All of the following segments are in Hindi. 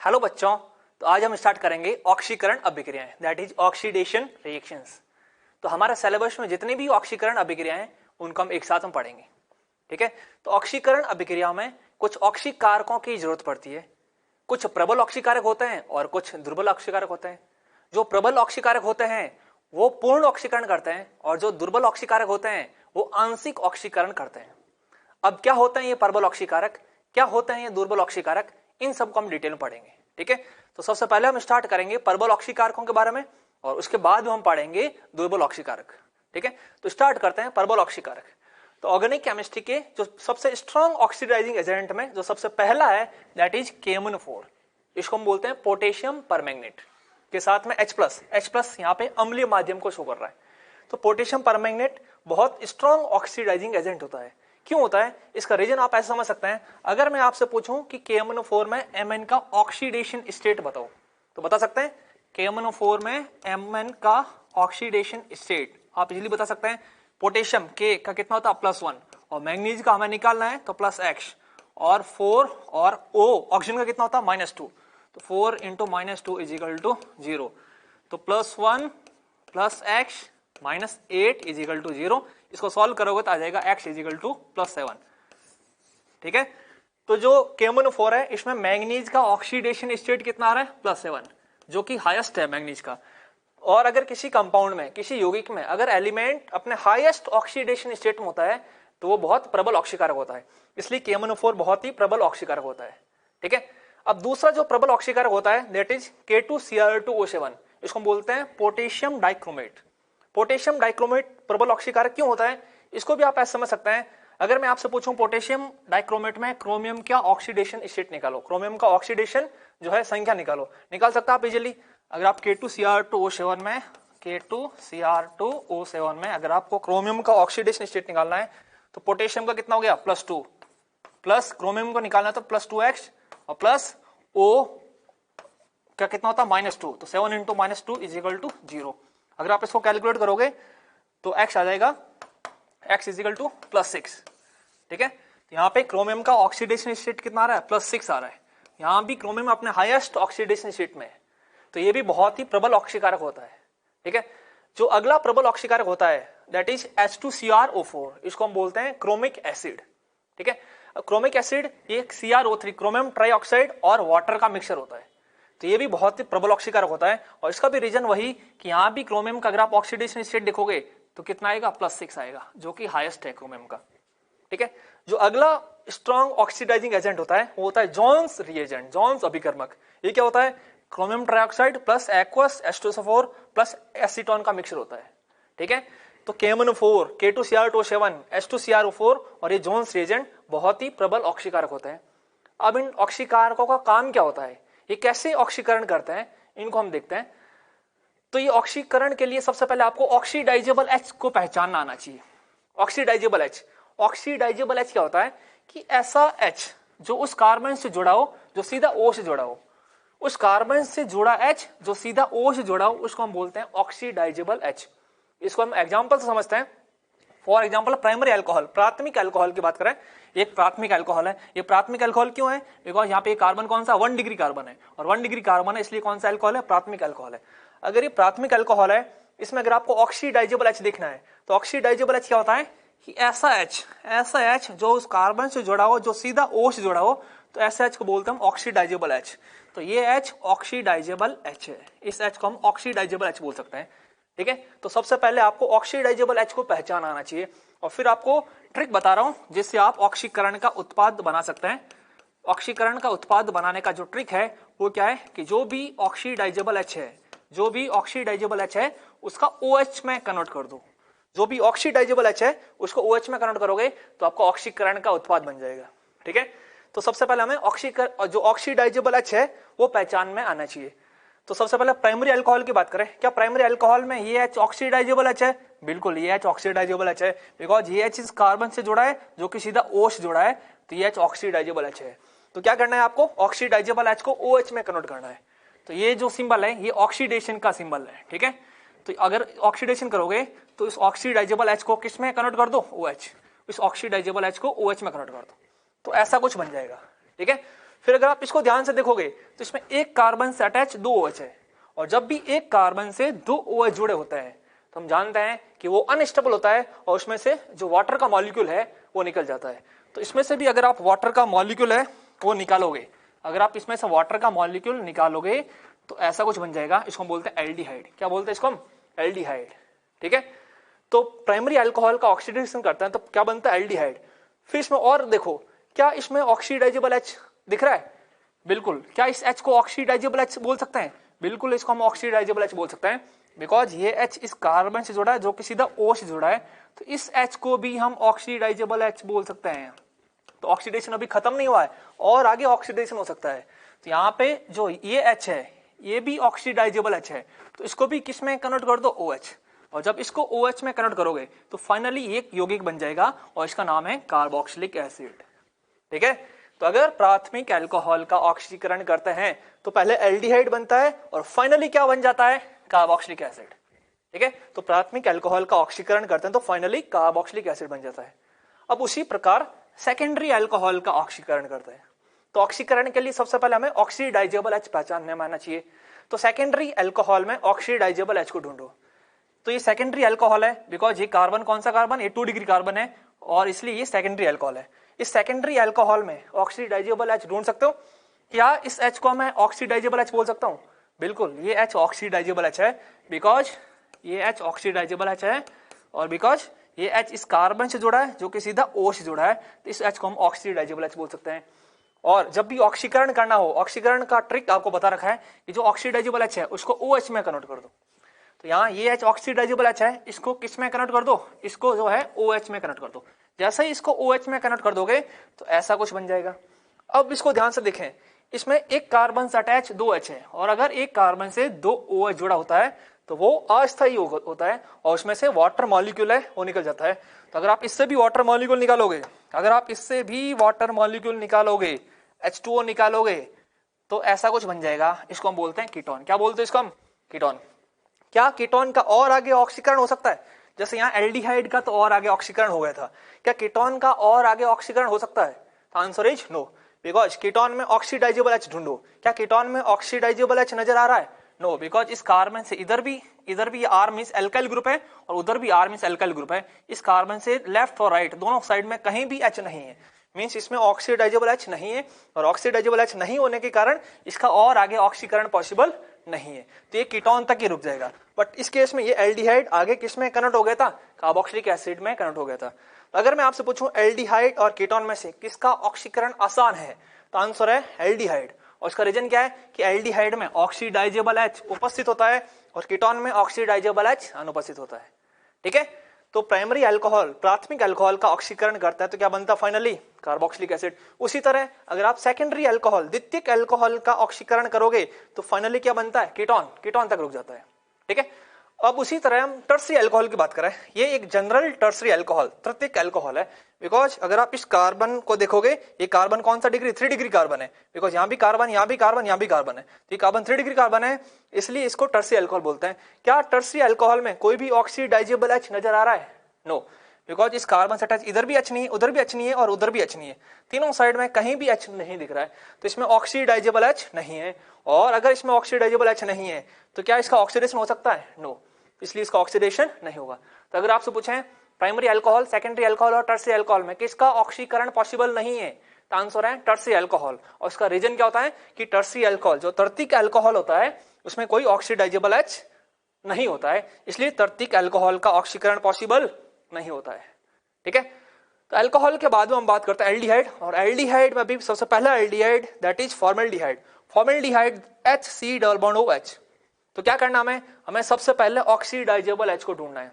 हेलो बच्चों, तो आज हम स्टार्ट करेंगे ऑक्सीकरण अभिक्रियाएं, दैट इज ऑक्सीडेशन रिएक्शंस। तो हमारा सिलेबस में जितनी भी ऑक्सीकरण अभिक्रियाएं हैं उनको हम एक साथ हम पढ़ेंगे। ठीक है, तो ऑक्सीकरण अभिक्रिया में कुछ ऑक्सीकारकों की जरूरत पड़ती है। कुछ प्रबल ऑक्सीकारक होते हैं और कुछ दुर्बल ऑक्सीकारक होते हैं। जो प्रबल ऑक्सीकारक होते हैं वो पूर्ण ऑक्सीकरण करते हैं और जो दुर्बल ऑक्सीकारक होते हैं वो आंशिक ऑक्सीकरण करते हैं। अब क्या होते हैं ये प्रबल ऑक्सीकारक, क्या होते हैं ये दुर्बल ऑक्सीकारक, इन सबको हम डिटेल में पढ़ेंगे। ठीक है, तो सबसे पहले हम स्टार्ट करेंगे प्रबल ऑक्सीकारकों के बारे में और उसके बाद हम पढ़ेंगे दुर्बल ऑक्सीकारक। ठीक है, तो स्टार्ट करते हैं प्रबल ऑक्सीकारक। तो ऑर्गेनिक केमिस्ट्री के जो सबसे स्ट्रॉन्ग ऑक्सीडाइजिंग एजेंट में जो सबसे पहला है दैट इज KMnO4। इसको हम बोलते हैं पोटेशियम परमैंगनेट के साथ में H+ यहाँ पे अम्लीय माध्यम को शो कर रहा है। तो पोटेशियम परमैंगनेट बहुत स्ट्रॉन्ग ऑक्सीडाइजिंग एजेंट होता है। क्यों होता है, इसका रीजन आप ऐसे समझ सकते हैं। अगर मैं आपसे पूछूं कि KMnO4 में Mn का ऑक्सीडेशन स्टेट बताओ तो बता सकते हैं। KMnO4 में Mn का ऑक्सीडेशन स्टेट आप इजीली बता सकते हैं। पोटेशियम K का कितना होता है +1 और मैंगनीज का हमें निकालना है तो +X और 4 और O ऑक्सीजन का कितना होता है -2, तो 4 × -2 = 0। तो +1 + X -8 = 0। इसको सॉल्व करोगे तो आ जाएगा X = +7। ठीक है, तो जो KMnO4 है इसमें मैंगनीज का ऑक्सीडेशन स्टेट कितना आ रहा है +7, जो कि हाईएस्ट है मैंगनीज का। और अगर किसी कंपाउंड में किसी यौगिक में अगर एलिमेंट अपने हाईएस्ट ऑक्सीडेशन स्टेट में होता है तो वो बहुत प्रबल ऑक्सीकारक होता है। इसलिए KMnO4 बहुत ही प्रबल ऑक्सीकारक होता है। ठीक है, अब दूसरा जो प्रबल ऑक्सीकारक होता है दैट इज K2Cr2O7। इसको हम बोलते हैं पोटेशियम डाइक्रोमेट। पोटेशियम डाइक्रोमेट प्रबल ऑक्सीकारक क्यों होता है, इसको भी आप ऐसे समझ सकते हैं। अगर मैं आपसे पूछूं पोटेशियम डाइक्रोमेट में क्रोमियम का ऑक्सीडेशन स्टेट निकालो, क्रोमियम का ऑक्सीडेशन जो है संख्या निकालो, निकाल सकता आप इजीली। अगर आप K2Cr2O7 में K2Cr2O7 में अगर आपको क्रोमियम का ऑक्सीडेशन स्टेट निकालना है तो पोटेशियम का कितना हो गया +2 प्लस क्रोमियम को निकालना है तो +2X और प्लस O का कितना होता है -2, तो 7 × -2 = 0। अगर आप इसको कैलकुलेट करोगे तो X आ जाएगा X = +6। ठीक है, तो यहाँ पे क्रोमियम का ऑक्सीडेशन स्टेट कितना आ रहा है +6 आ रहा है। यहाँ भी क्रोमियम अपने हाईएस्ट ऑक्सीडेशन स्टेट में है, तो ये भी बहुत ही प्रबल ऑक्सीकारक होता है। ठीक है, जो अगला प्रबल ऑक्सीकारक होता है दैट इज H2CrO4। इसको हम बोलते हैं क्रोमिक एसिड। ठीक है, क्रोमिक एसिड ये CrO3 क्रोमियम ट्राइऑक्साइड और वाटर का मिक्सचर होता है, तो ये भी बहुत ही प्रबल ऑक्सीकारक होता है। और इसका भी रीजन वही कि यहाँ भी क्रोमियम का अगर आप ऑक्सीडेशन स्टेट देखोगे तो कितना आएगा +6 आएगा, जो कि हाईएस्ट है क्रोमियम का। ठीक है, जो अगला स्ट्रॉन्ग ऑक्सीडाइजिंग एजेंट होता है वो होता है जॉन्स रिएजेंट, जॉन्स अभिकर्मक। ये क्या होता है, chromium trioxide plus aqueous H2SO4 plus acetone का मिक्सचर होता है। ठीक है, तो KMnO4 K2Cr2O7 H2CrO4 और ये जॉन्स रिएजेंट बहुत ही प्रबल ऑक्सीकारक होते हैं। अब इन ऑक्सीकारकों का काम क्या होता है, ये कैसे ऑक्सीकरण करते हैं, इनको हम देखते हैं। तो ये ऑक्सीकरण के लिए सबसे पहले आपको ऑक्सीडाइजेबल H को पहचानना आना चाहिए। ऑक्सीडाइजेबल H, ऑक्सीडाइजेबल H क्या होता है कि ऐसा H जो उस कार्बन से जुड़ा हो जो सीधा O से जुड़ा हो, उस कार्बन से जुड़ा H जो सीधा O से जुड़ा हो उसको हम बोलते हैं ऑक्सीडाइजेबल H। इसको हम एग्जांपल से समझते हैं। फॉर एग्जांपल प्राइमरी अल्कोहल, प्राथमिक अल्कोहल की बात करें, एक प्राथमिक अल्कोहल है। ये प्राथमिक अल्कोहल क्यों है, बिकॉज यहाँ पे कार्बन कौन सा 1 डिग्री कार्बन है और 1 डिग्री कार्बन है, इसलिए कौन सा अल्कोहल है, प्राथमिक अल्कोहल है। अगर ये प्राथमिक अल्कोहल है, इसमें अगर आपको ऑक्सीडाइजेबल H देखना है तो ऑक्सीडाइजेबल H क्या होता है कि ऐसा H जो उस कार्बन से जुड़ा हो जो सीधा O से जुड़ा हो, तो ऐसे H को बोलते हैं हम ऑक्सीडाइजेबल H। तो ये H ऑक्सीडाइजेबल H है, इस H को हम ऑक्सीडाइजेबल H बोल सकते हैं। ठीक है, तो सबसे पहले आपको ऑक्सीडाइजेबल H को पहचान आना चाहिए और फिर आपको ट्रिक बता रहा हूं जिससे आप ऑक्सीकरण का उत्पाद बना सकते हैं। ऑक्सीकरण का उत्पाद बनाने का जो ट्रिक है वो क्या है कि जो भी ऑक्सीडाइजेबल H है, जो भी ऑक्सीडाइजेबल H है उसका OH में कन्वर्ट कर दो। जो भी ऑक्सीडाइजेबल H है उसको OH में कन्वर्ट करोगे तो आपको ऑक्सीकरण का उत्पाद बन जाएगा। ठीक है, तो सबसे पहले हमें जो ऑक्सीडाइजेबल H है वो पहचान में आना चाहिए। तो सबसे पहले प्राइमरी अल्कोहल की बात करें, क्या प्राइमरी अल्कोहल में ये H ऑक्सीडाइजेबल H है, बिल्कुल ये H ऑक्सीडाइजेबल H है, बिकॉज ये H इस कार्बन से जुड़ा है जो कि सीधा O से जुड़ा है, तो ये H ऑक्सीडाइजेबल H है। तो क्या करना है आपको, ऑक्सीडाइजेबल H को OH में कन्वर्ट करना है। तो ये जो सिंबल है ये ऑक्सीडेशन का सिंबल है। ठीक है, तो अगर ऑक्सीडेशन करोगे तो इस ऑक्सीडाइजेबल H को किस में कन्वर्ट कर दो, OH। इस ऑक्सीडाइजेबल H को OH में कन्वर्ट कर दो, तो ऐसा कुछ बन जाएगा। ठीक है, फिर अगर आप इसको ध्यान से देखोगे तो इसमें एक कार्बन से अटैच दो OH है, और जब भी एक कार्बन से दो OH जुड़े होते हैं तो हम जानते हैं कि वो अनस्टेबल होता है और उसमें से जो वाटर का मॉलिक्यूल है वो निकल जाता है। तो इसमें से भी अगर आप वाटर का मॉलिक्यूल है वो निकालोगे, अगर आप इसमें से वाटर का मॉलिक्यूल निकालोगे तो ऐसा कुछ बन जाएगा, इसको हम बोलते हैं एल्डिहाइड। क्या बोलते हैं इसको हम? एल्डिहाइड। ठीक है, तो प्राइमरी अल्कोहल का ऑक्सीडेशन करता है तो क्या बनता है? एल्डिहाइड। फिर इसमें और देखो, क्या इसमें ऑक्सीडाइजेबल H दिख रहा है? बिल्कुल। क्या इस H को ऑक्सीडाइजेबल H बोल सकते हैं? बिल्कुल, इसको हम ऑक्सीडाइजेबल H बोल सकते हैं, बिकॉज ये H इस कार्बन से जुड़ा है जो कि सीधा O से जुड़ा है, तो इस H को भी हम ऑक्सीडाइजेबल H बोल सकते हैं। तो ऑक्सीडेशन अभी खत्म नहीं हुआ है और आगे ऑक्सीडेशन हो सकता है। तो यहाँ पे जो ये H है ये भी ऑक्सीडाइजेबल H है, तो इसको भी किस में कन्वर्ट कर दो? OH। और जब इसको OH में कन्वर्ट करोगे तो फाइनली एक यौगिक बन जाएगा और इसका नाम है कार्बोक्सिलिक एसिड। ठीक है, तो अगर प्राथमिक अल्कोहल का ऑक्सीकरण करते हैं तो पहले एल्डिहाइड बनता है और फाइनली क्या बन जाता है? Carboxylic acid. ठीक है, तो प्राथमिक अल्कोहल का ऑक्सीकरण करते हैं तो फाइनली कार्बोक्सिलिक एसिड बन जाता है। अब उसी प्रकार सेकेंडरी अल्कोहल का ऑक्सीकरण करते हैं, तो ऑक्सीकरण के लिए सबसे पहले हमें ऑक्सीडाइजेबल H पहचानने में आना चाहिए। तो सेकेंडरी अल्कोहल में ऑक्सीडाइजेबल H को ढूंढो। तो ये सेकेंडरी अल्कोहल है बिकॉज ये कार्बन कौन सा कार्बन? ये 2 डिग्री कार्बन है और इसलिए ये सेकेंडरी अल्कोहल है। इस सेकेंडरी अल्कोहल में ऑक्सीडाइजेबल H ढूंढ सकते हो? क्या इस H को मैं ऑक्सीडाइजेबल H बोल सकता हूँ? बिल्कुल, ये H ऑक्सीडाइजेबल H है बिकॉज ये H ऑक्सीडाइजेबल H है और बिकॉज ये H इस कार्बन से जुड़ा है जो कि सीधा O से जुड़ा है, तो इस H को हम ऑक्सीडाइजेबल H बोल सकते हैं। और जब भी ऑक्सीकरण करना हो, ऑक्सीकरण का ट्रिक आपको बता रखा है कि जो ऑक्सीडाइजेबल H है उसको OH में कन्वर्ट कर दो। तो यहाँ ये H ऑक्सीडाइजेबल H है, इसको किस में कन्वर्ट कर दो? इसको जो है OH में कन्वर्ट कर दो। जैसे ही इसको OH में कन्वर्ट कर दोगे तो ऐसा कुछ बन जाएगा। अब इसको ध्यान से देखें, इसमें एक कार्बन से अटैच दो H है और अगर एक कार्बन से दो OH जुड़ा होता है तो वो अस्थायी होता है और उसमें से वाटर मॉलिक्यूल है वो निकल जाता है। तो अगर आप इससे भी वाटर मॉलिक्यूल निकालोगे, अगर आप इससे भी वाटर मॉलिक्यूल निकालोगे, H2O निकालोगे, तो ऐसा कुछ बन जाएगा, इसको हम बोलते हैं कीटोन। क्या बोलते हैं इसको हम? कीटोन। क्या कीटोन का और आगे ऑक्सीकरण हो सकता है? जैसे यहाँ एल्डिहाइड का तो और आगे ऑक्सीकरण हो गया था, क्या कीटोन का और आगे ऑक्सीकरण हो सकता है? Answer is no, because ketone में ऑक्सीडाइजेबल H ढूंढो। क्या कीटोन में ऑक्सीडाइजेबल H नजर आ रहा है? नो, बिकॉज इस कार्बन से इधर भी R मींस एल्काइल ग्रुप है और उधर भी R मींस एल्काइल ग्रुप है। इस कार्बन से लेफ्ट और राइट दोनों साइड में कहीं भी H नहीं है, मींस इसमें ऑक्सीडाइजेबल H नहीं है और ऑक्सीडाइजेबल H नहीं होने के कारण इसका और आगे ऑक्सीकरण पॉसिबल नहीं है, तो ये कीटोन तक ही रुक जाएगा। बट इस केस में ये एल्डिहाइड आगे किस में कन्वर्ट हो गया था? कार्बोक्सिलिक एसिड में कन्वर्ट हो गया था। तो अगर मैं आपसे पूछूं एल्डिहाइड और कीटोन में से किसका ऑक्सीकरण आसान है, तो आंसर है एल्डिहाइड। और इसका रीजन क्या है कि एल्डिहाइड में ऑक्सीडाइजेबल H उपस्थित होता है और कीटोन में ऑक्सीडाइजेबल H अनुपस्थित होता है। ठीक है, तो प्राइमरी अल्कोहल प्राथमिक अल्कोहल का ऑक्सीकरण करता है तो क्या बनता है? Finally carboxylic acid. उसी तरह अगर आप सेकेंडरी अल्कोहल द्वितीयक अल्कोहल का ऑक्सीकरण करोगे तो फाइनली क्या बनता है? कीटोन। कीटोन तक रुक जाता है। ठीक है, अब उसी तरह हम टर्सरी अल्कोहल की बात करें, ये एक जनरल टर्सरी अल्कोहल तृतीयक अल्कोहल है, बिकॉज अगर आप इस कार्बन को देखोगे, ये कार्बन कौन सा डिग्री? 3 डिग्री कार्बन है, बिकॉज यहाँ भी कार्बन, यहाँ भी कार्बन, यहाँ भी कार्बन है, तो ये कार्बन 3 डिग्री कार्बन है, इसलिए इसको टर्सरी अल्कोहल बोलते हैं। क्या टर्सरी अल्कोहल में कोई भी ऑक्सीडाइजेबल H नजर आ रहा है? नो, बिकॉज इस कार्बन से अटैच इधर भी H नहीं है, उधर भी H नहीं है और उधर भी H नहीं है, तीनों साइड में कहीं भी H नहीं दिख रहा है, तो इसमें ऑक्सीडाइजेबल H नहीं है। और अगर इसमें ऑक्सीडाइजेबल H नहीं है तो क्या इसका ऑक्सीडेशन हो सकता है? नो, इसलिए इसका ऑक्सीडेशन नहीं होगा। तो अगर आपसे पूछें प्राइमरी अल्कोहल, सेकेंडरी अल्कोहल और टर्सरी अल्कोहल में किसका ऑक्सीकरण पॉसिबल नहीं है, तो आंसर है टर्सरी अल्कोहल। और इसका रीजन क्या होता है कि टर्सरी अल्कोहल जो तृतीयक अल्कोहल होता है उसमें कोई ऑक्सीडाइजेबल H नहीं होता है, इसलिए तृतीयक अल्कोहल का ऑक्सीकरण पॉसिबल नहीं होता है। ठीक है, तो अल्कोहल के बाद में हम बात करते हैं एल्डिहाइड, और एल्डिहाइड में भी सबसे पहला aldehyde that is formaldehyde. Formaldehyde HC double bond OH। तो क्या करना हमें सबसे पहले ऑक्सीडाइजेबल H को ढूंढना है।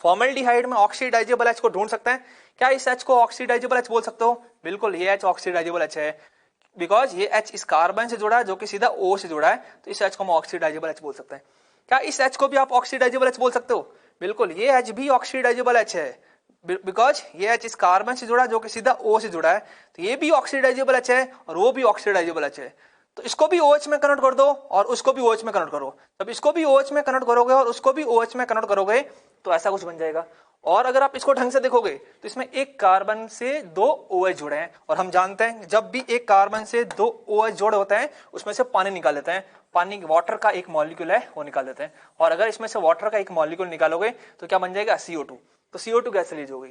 फॉर्मेल्डिहाइड में ऑक्सीडाइजेबल H को ढूंढ सकते हैं, क्या इस H को ऑक्सीडाइजेबल H बोल सकते हो? बिल्कुल, ये H ऑक्सीडाइजेबल H है, बिकॉज ये H इस कार्बन से जुड़ा है जो कि सीधा O से जुड़ा है, तो इस H को हम ऑक्सीडाइजेबल H बोल सकते हैं। क्या इस H को भी आप ऑक्सीडाइजेबल H बोल सकते हो? बिल्कुल, ये H भी ऑक्सीडाइजेबल H है, बिकॉज ये H इस कार्बन से जुड़ा है जो कि सीधा O से जुड़ा है, तो ये भी ऑक्सीडाइजेबल H है और वो भी ऑक्सीडाइजेबल H है। तो इसको भी OH में कन्वर्ट कर दो और उसको भी OH में कन्वर्ट करो, तब इसको भी OH में कन्वर्ट करोगे और उसको भी OH में कन्वर्ट करोगे तो ऐसा कुछ बन जाएगा। और अगर आप इसको ढंग से देखोगे तो इसमें एक कार्बन से 2 OH जुड़े हैं, और हम जानते हैं जब भी एक कार्बन से 2 OH जोड़े होते हैं उसमें से पानी निकाल लेते हैं, पानी वाटर का एक मॉलिक्यूल है वो निकाल लेते हैं, और अगर इसमें से वाटर का एक मॉलिक्यूल निकालोगे तो क्या बन जाएगा CO2, तो CO2 गैस रिलीज होगी।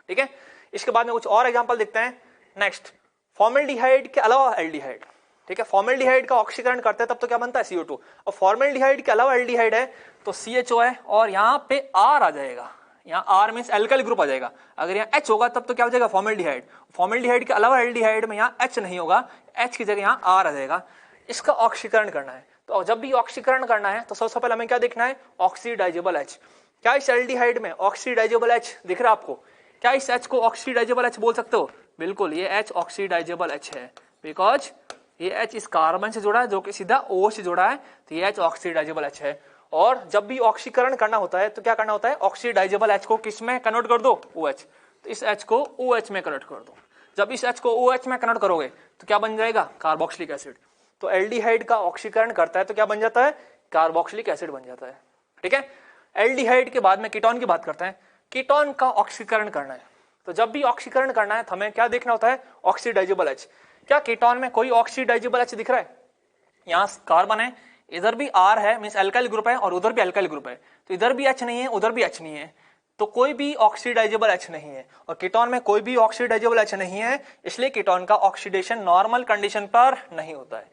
ठीक है, इसके बाद में कुछ और एग्जांपल देखते हैं। नेक्स्ट, फॉर्मेल्डिहाइड के अलावा एल्डिहाइड। ठीक है, फॉर्मेल्डिहाइड का ऑक्सीकरण करते हैं तब तो क्या बनता है CO2, और फॉर्मेल्डिहाइड के अलावा एल्डिहाइड है तो CHO है, और यहाँ पे R आ जाएगा, यहाँ R मींस एल्काइल ग्रुप आ जाएगा। अगर यहाँ H होगा तब तो क्या हो जाएगा फॉर्मेल्डिहाइड, फॉर्मेल्डिहाइड के अलावा एल्डिहाइड में यहाँ H नहीं होगा, H की जगह यहाँ R आ जाएगा। इसका ऑक्सीकरण करना है, तो जब भी ऑक्सीकरण करना है तो सबसे पहले हमें क्या देखना है, ऑक्सीडाइजेबल H। क्या इस एल्डिहाइड में ऑक्सीडाइजेबल H दिख रहा है आपको, क्या इस H को ऑक्सीडाइजेबल H बोल सकते हो, बिल्कुल ये H ऑक्सीडाइजेबल H है, बिकॉज ये H इस कार्बन से जुड़ा है जो कि सीधा O से जुड़ा है, तो ये H ऑक्सीडाइजेबल H है। और जब भी ऑक्सीकरण करना होता है तो क्या करना होता है, ऑक्सीडाइजेबल H को किस में कन्वर्ट कर दो, OH, तो इस H को OH में कन्वर्ट कर दो। जब इस H को OH में कन्वर्ट करोगे तो क्या बन जाएगा, कार्बोक्सिलिक एसिड। तो एल्डिहाइड का ऑक्सीकरण करता है तो क्या बन जाता है, कार्बोक्सिलिक एसिड बन जाता है। ठीक है, एल्डिहाइड के बाद में कीटोन की बात करते हैं। कीटोन का ऑक्सीकरण करना है, तो जब भी ऑक्सीकरण करना है तो हमें क्या देखना होता है, ऑक्सीडाइजेबल H। क्या कीटोन में कोई ऑक्सीडाइजेबल H दिख रहा है, यहाँ कार्बन है, इधर भी R है मींस एल्काइल ग्रुप है, और उधर भी एल्काइल ग्रुप है, तो इधर भी H नहीं है उधर भी H नहीं है, तो कोई भी ऑक्सीडाइजेबल H नहीं है, और कीटोन में कोई भी ऑक्सीडाइजेबल H नहीं है, इसलिए कीटोन का ऑक्सीडेशन नॉर्मल कंडीशन पर नहीं होता है।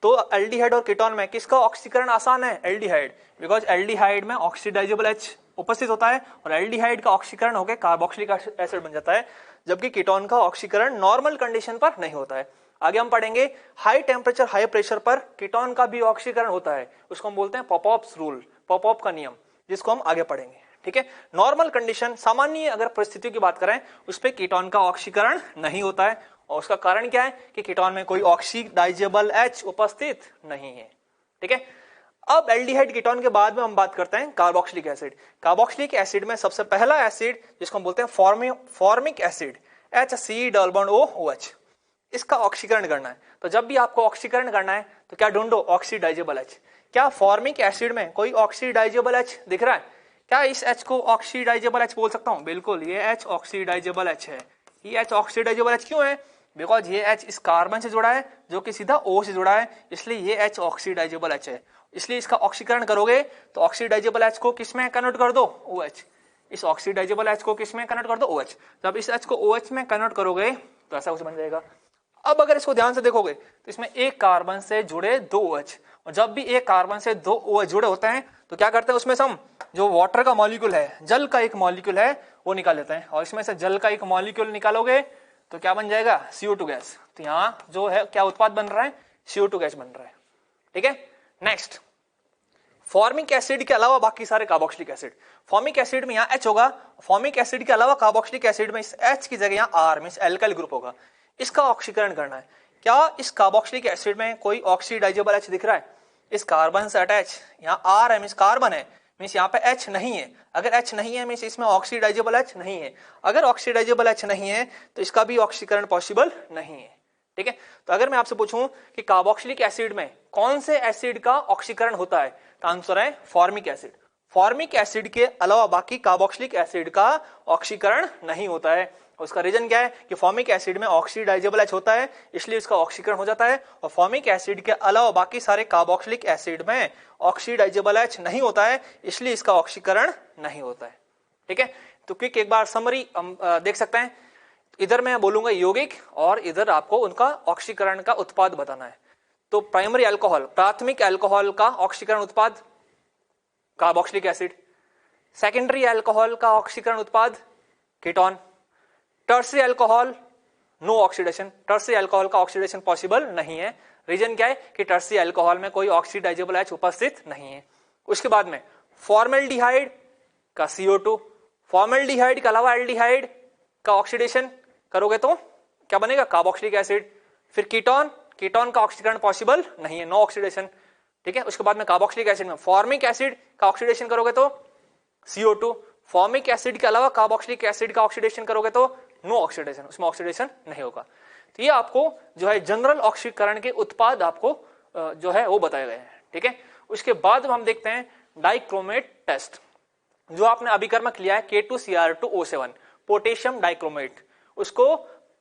तो एल्डिहाइड और कीटोन में किसका ऑक्सीकरण आसान है, एल्डिहाइड, बिकॉज एल्डिहाइड में ऑक्सीडाइजेबल H उपस्थित होता है और एल्डिहाइड का ऑक्सीकरण होकर कार्बोक्सिलिक एसिड बन जाता है, जबकि कीटोन का ऑक्सीकरण नॉर्मल कंडीशन पर नहीं होता है। आगे हम पढ़ेंगे हाई टेम्परेचर हाई प्रेशर पर कीटोन का भी ऑक्सीकरण होता है, उसको हम बोलते हैं पॉपऑप्स रूल, पॉपऑप का नियम, जिसको हम आगे पढ़ेंगे। ठीक है, नॉर्मल कंडीशन सामान्य अगर परिस्थितियों की बात करें उस पर कीटोन का ऑक्सीकरण नहीं होता है, और उसका कारण क्या है कि कीटोन में कोई ऑक्सीडाइजेबल H उपस्थित नहीं है। ठीक है, अब एल्डिहाइड कीटोन के बाद में हम बात करते हैं कार्बोक्सिलिक एसिड। कार्बोक्सिलिक एसिड में सबसे पहला एसिड जिसको हम बोलते हैं फॉर्मिक एसिड, HCOOH, इसका ऑक्सीकरण करना है। तो जब भी आपको ऑक्सीकरण करना है तो क्या ढूंढो, ऑक्सीडाइजेबल H। क्या फॉर्मिक एसिड में कोई ऑक्सीडाइजेबल H दिख रहा है, क्या इस H को ऑक्सीडाइजेबल H बोल सकता हूं, बिल्कुल ये H ऑक्सीडाइजेबल H है। ये H ऑक्सीडाइजेबल H क्यों है, बिकॉज ये H इस कार्बन से जुड़ा है जो कि सीधा O से जुड़ा है, इसलिए ये H ऑक्सीडाइजेबल H है। इसलिए इसका ऑक्सीकरण करोगे तो ऑक्सीडाइजेबल H को किस में कन्वर्ट कर दो, OH। इस ऑक्सीडाइजेबल H को किस में कन्वर्ट कर दो, OH। जब इस H को OH में कन्वर्ट करोगे तो ऐसा कुछ बन जाएगा। अब अगर इसको ध्यान से देखोगे तो इसमें एक कार्बन से जुड़े 2 OH, और जब भी एक कार्बन से 2 OH जुड़े होते हैं तो क्या करते हैं, उसमें से हम जो वाटर का मॉलिक्यूल है, जल का एक मॉलिक्यूल है वो निकाल लेते हैं, और इसमें से जल का एक मॉलिक्यूल निकालोगे तो क्या बन जाएगा, CO2 गैस। तो यहाँ जो है क्या उत्पाद बन रहा है, CO2 गैस बन रहा है। ठीक है, नेक्स्ट, फॉर्मिक एसिड के अलावा बाकी सारे कार्बोक्सिलिक एसिड। फॉर्मिक एसिड में यहाँ H होगा, फॉर्मिक एसिड के अलावा कार्बोक्सिलिक एसिड में इस H की जगह यहाँ R मींस एल्काइल ग्रुप होगा, इसका ऑक्सीकरण करना है। क्या इस कार्बोक्सिलिक एसिड में कोई ऑक्सीडाइजेबल H दिख रहा है, इस कार्बन से अटैच, यहाँ R है मींस कार्बन है, मींस यहाँ पे H नहीं है। अगर H नहीं है मींस इसमें ऑक्सीडाइजेबल H नहीं है, अगर ऑक्सीडाइजेबल H नहीं है तो इसका भी ऑक्सीकरण पॉसिबल नहीं है। ठीक है, तो अगर मैं आपसे पूछूं कि कार्बोक्सिलिक एसिड में कौन से एसिड का ऑक्सीकरण होता है, तो आंसर है फॉर्मिक एसिड। फॉर्मिक एसिड के अलावा बाकी कार्बोक्सिलिक एसिड का ऑक्सीकरण नहीं होता है। उसका रीजन क्या है कि फॉर्मिक एसिड में ऑक्सीडाइजेबल H होता है, इसलिए इसका ऑक्सीकरण हो जाता है, और फॉर्मिक एसिड के अलावा बाकी सारे कार्बोक्सिलिक एसिड में ऑक्सीडाइजेबल H नहीं होता है, इसलिए इसका ऑक्सीकरण नहीं होता है। ठीक है, तो क्विक एक बार समरी हम देख सकते हैं। इधर मैं बोलूंगा यौगिक और इधर आपको उनका ऑक्सीकरण का उत्पाद बताना है। तो प्राइमरी अल्कोहल, प्राथमिक अल्कोहल का ऑक्सीकरण उत्पाद कार्बोक्सिलिक एसिड, सेकेंडरी अल्कोहल का ऑक्सीकरण उत्पाद ketone, tertiary alcohol no oxidation, tertiary alcohol का ऑक्सीडेशन पॉसिबल नहीं है। रीजन क्या है कि टर्सरी अल्कोहल में कोई ऑक्सीडाइजेबल H उपस्थित नहीं है। उसके बाद में फॉर्मेल्डिहाइड का CO2, फॉर्मेल्डिहाइड के अलावा एल्डिहाइड का ऑक्सीडेशन करोगे तो क्या बनेगा, कार्बोक्सिलिक एसिड। फिर कीटोन, कीटोन का ऑक्सीकरण पॉसिबल नहीं है, नो ऑक्सीडेशन। ठीक है, उसके बाद में कार्बोक्सिलिक एसिड में फॉर्मिक एसिड का ऑक्सीडेशन करोगे तो CO2, फॉर्मिक एसिड के अलावा कार्बोक्सिलिक एसिड का ऑक्सीडेशन करोगे तो नो ऑक्सीडेशन, उसमें ऑक्सीडेशन नहीं होगा। तो ये आपको जो है जनरल ऑक्सीकरण के उत्पाद आपको जो है वो बताए गए हैं। ठीक है, उसके बाद हम देखते हैं डाइक्रोमेट टेस्ट। जो आपने अभिकर्मक लिया है K2Cr2O7 पोटेशियम डाइक्रोमेट, उसको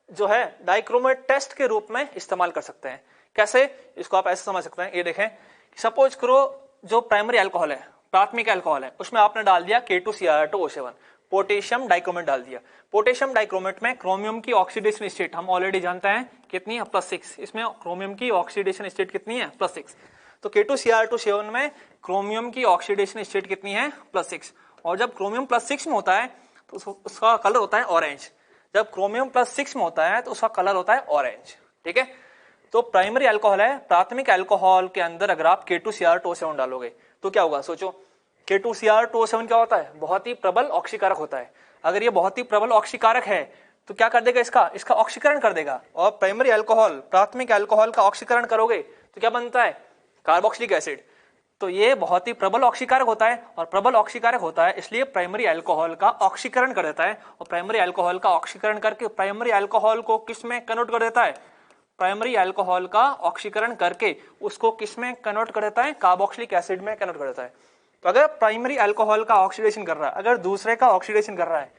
जो है डाइक्रोमेट टेस्ट के रूप में इस्तेमाल कर सकते हैं। कैसे, इसको आप ऐसे समझ सकते हैं, ये देखें, सपोज करो जो प्राइमरी अल्कोहल है, प्राथमिक अल्कोहल है, उसमें आपने डाल दिया K2Cr2O7 पोटेशियम डाइक्रोमेट डाल दिया। पोटेशियम डाइक्रोमेट में क्रोमियम की ऑक्सीडेशन स्टेट हम ऑलरेडी जानते हैं कितनी है, +6। इसमें क्रोमियम की ऑक्सीडेशन स्टेट कितनी है, +6। तो K2Cr2O7 में क्रोमियम की ऑक्सीडेशन स्टेट कितनी है, +6। और जब क्रोमियम +6 में होता है तो उसका कलर होता है ऑरेंज। जब क्रोमियम +6 में होता है तो उसका कलर होता है ऑरेंज। ठीक है, तो प्राइमरी अल्कोहल है, प्राथमिक अल्कोहल के अंदर अगर आप K2Cr2O7 डालोगे तो क्या होगा, सोचो। K2Cr2O7 क्या होता है, बहुत ही प्रबल ऑक्सीकारक होता है। अगर ये बहुत ही प्रबल ऑक्सीकारक है तो क्या कर देगा, इसका ऑक्सीकरण कर देगा। और प्राइमरी अल्कोहल, प्राथमिक अल्कोहल का ऑक्सीकरण करोगे तो क्या बनता है, कार्बोक्सिलिक एसिड। तो ये बहुत ही प्रबल ऑक्सीकारक होता है, और प्रबल ऑक्सीकारक होता है इसलिए प्राइमरी अल्कोहल का ऑक्सीकरण कर देता है। और प्राइमरी अल्कोहल का ऑक्सीकरण करके प्राइमरी अल्कोहल को किस में कन्वर्ट कर देता है, प्राइमरी अल्कोहल का ऑक्सीकरण करके उसको किस में कन्वर्ट कर देता है, कार्बोक्सिलिक एसिड में कन्वर्ट कर देता है। तो अगर प्राइमरी अल्कोहल का ऑक्सीडेशन कर रहा है, अगर दूसरे का ऑक्सीडेशन कर रहा है,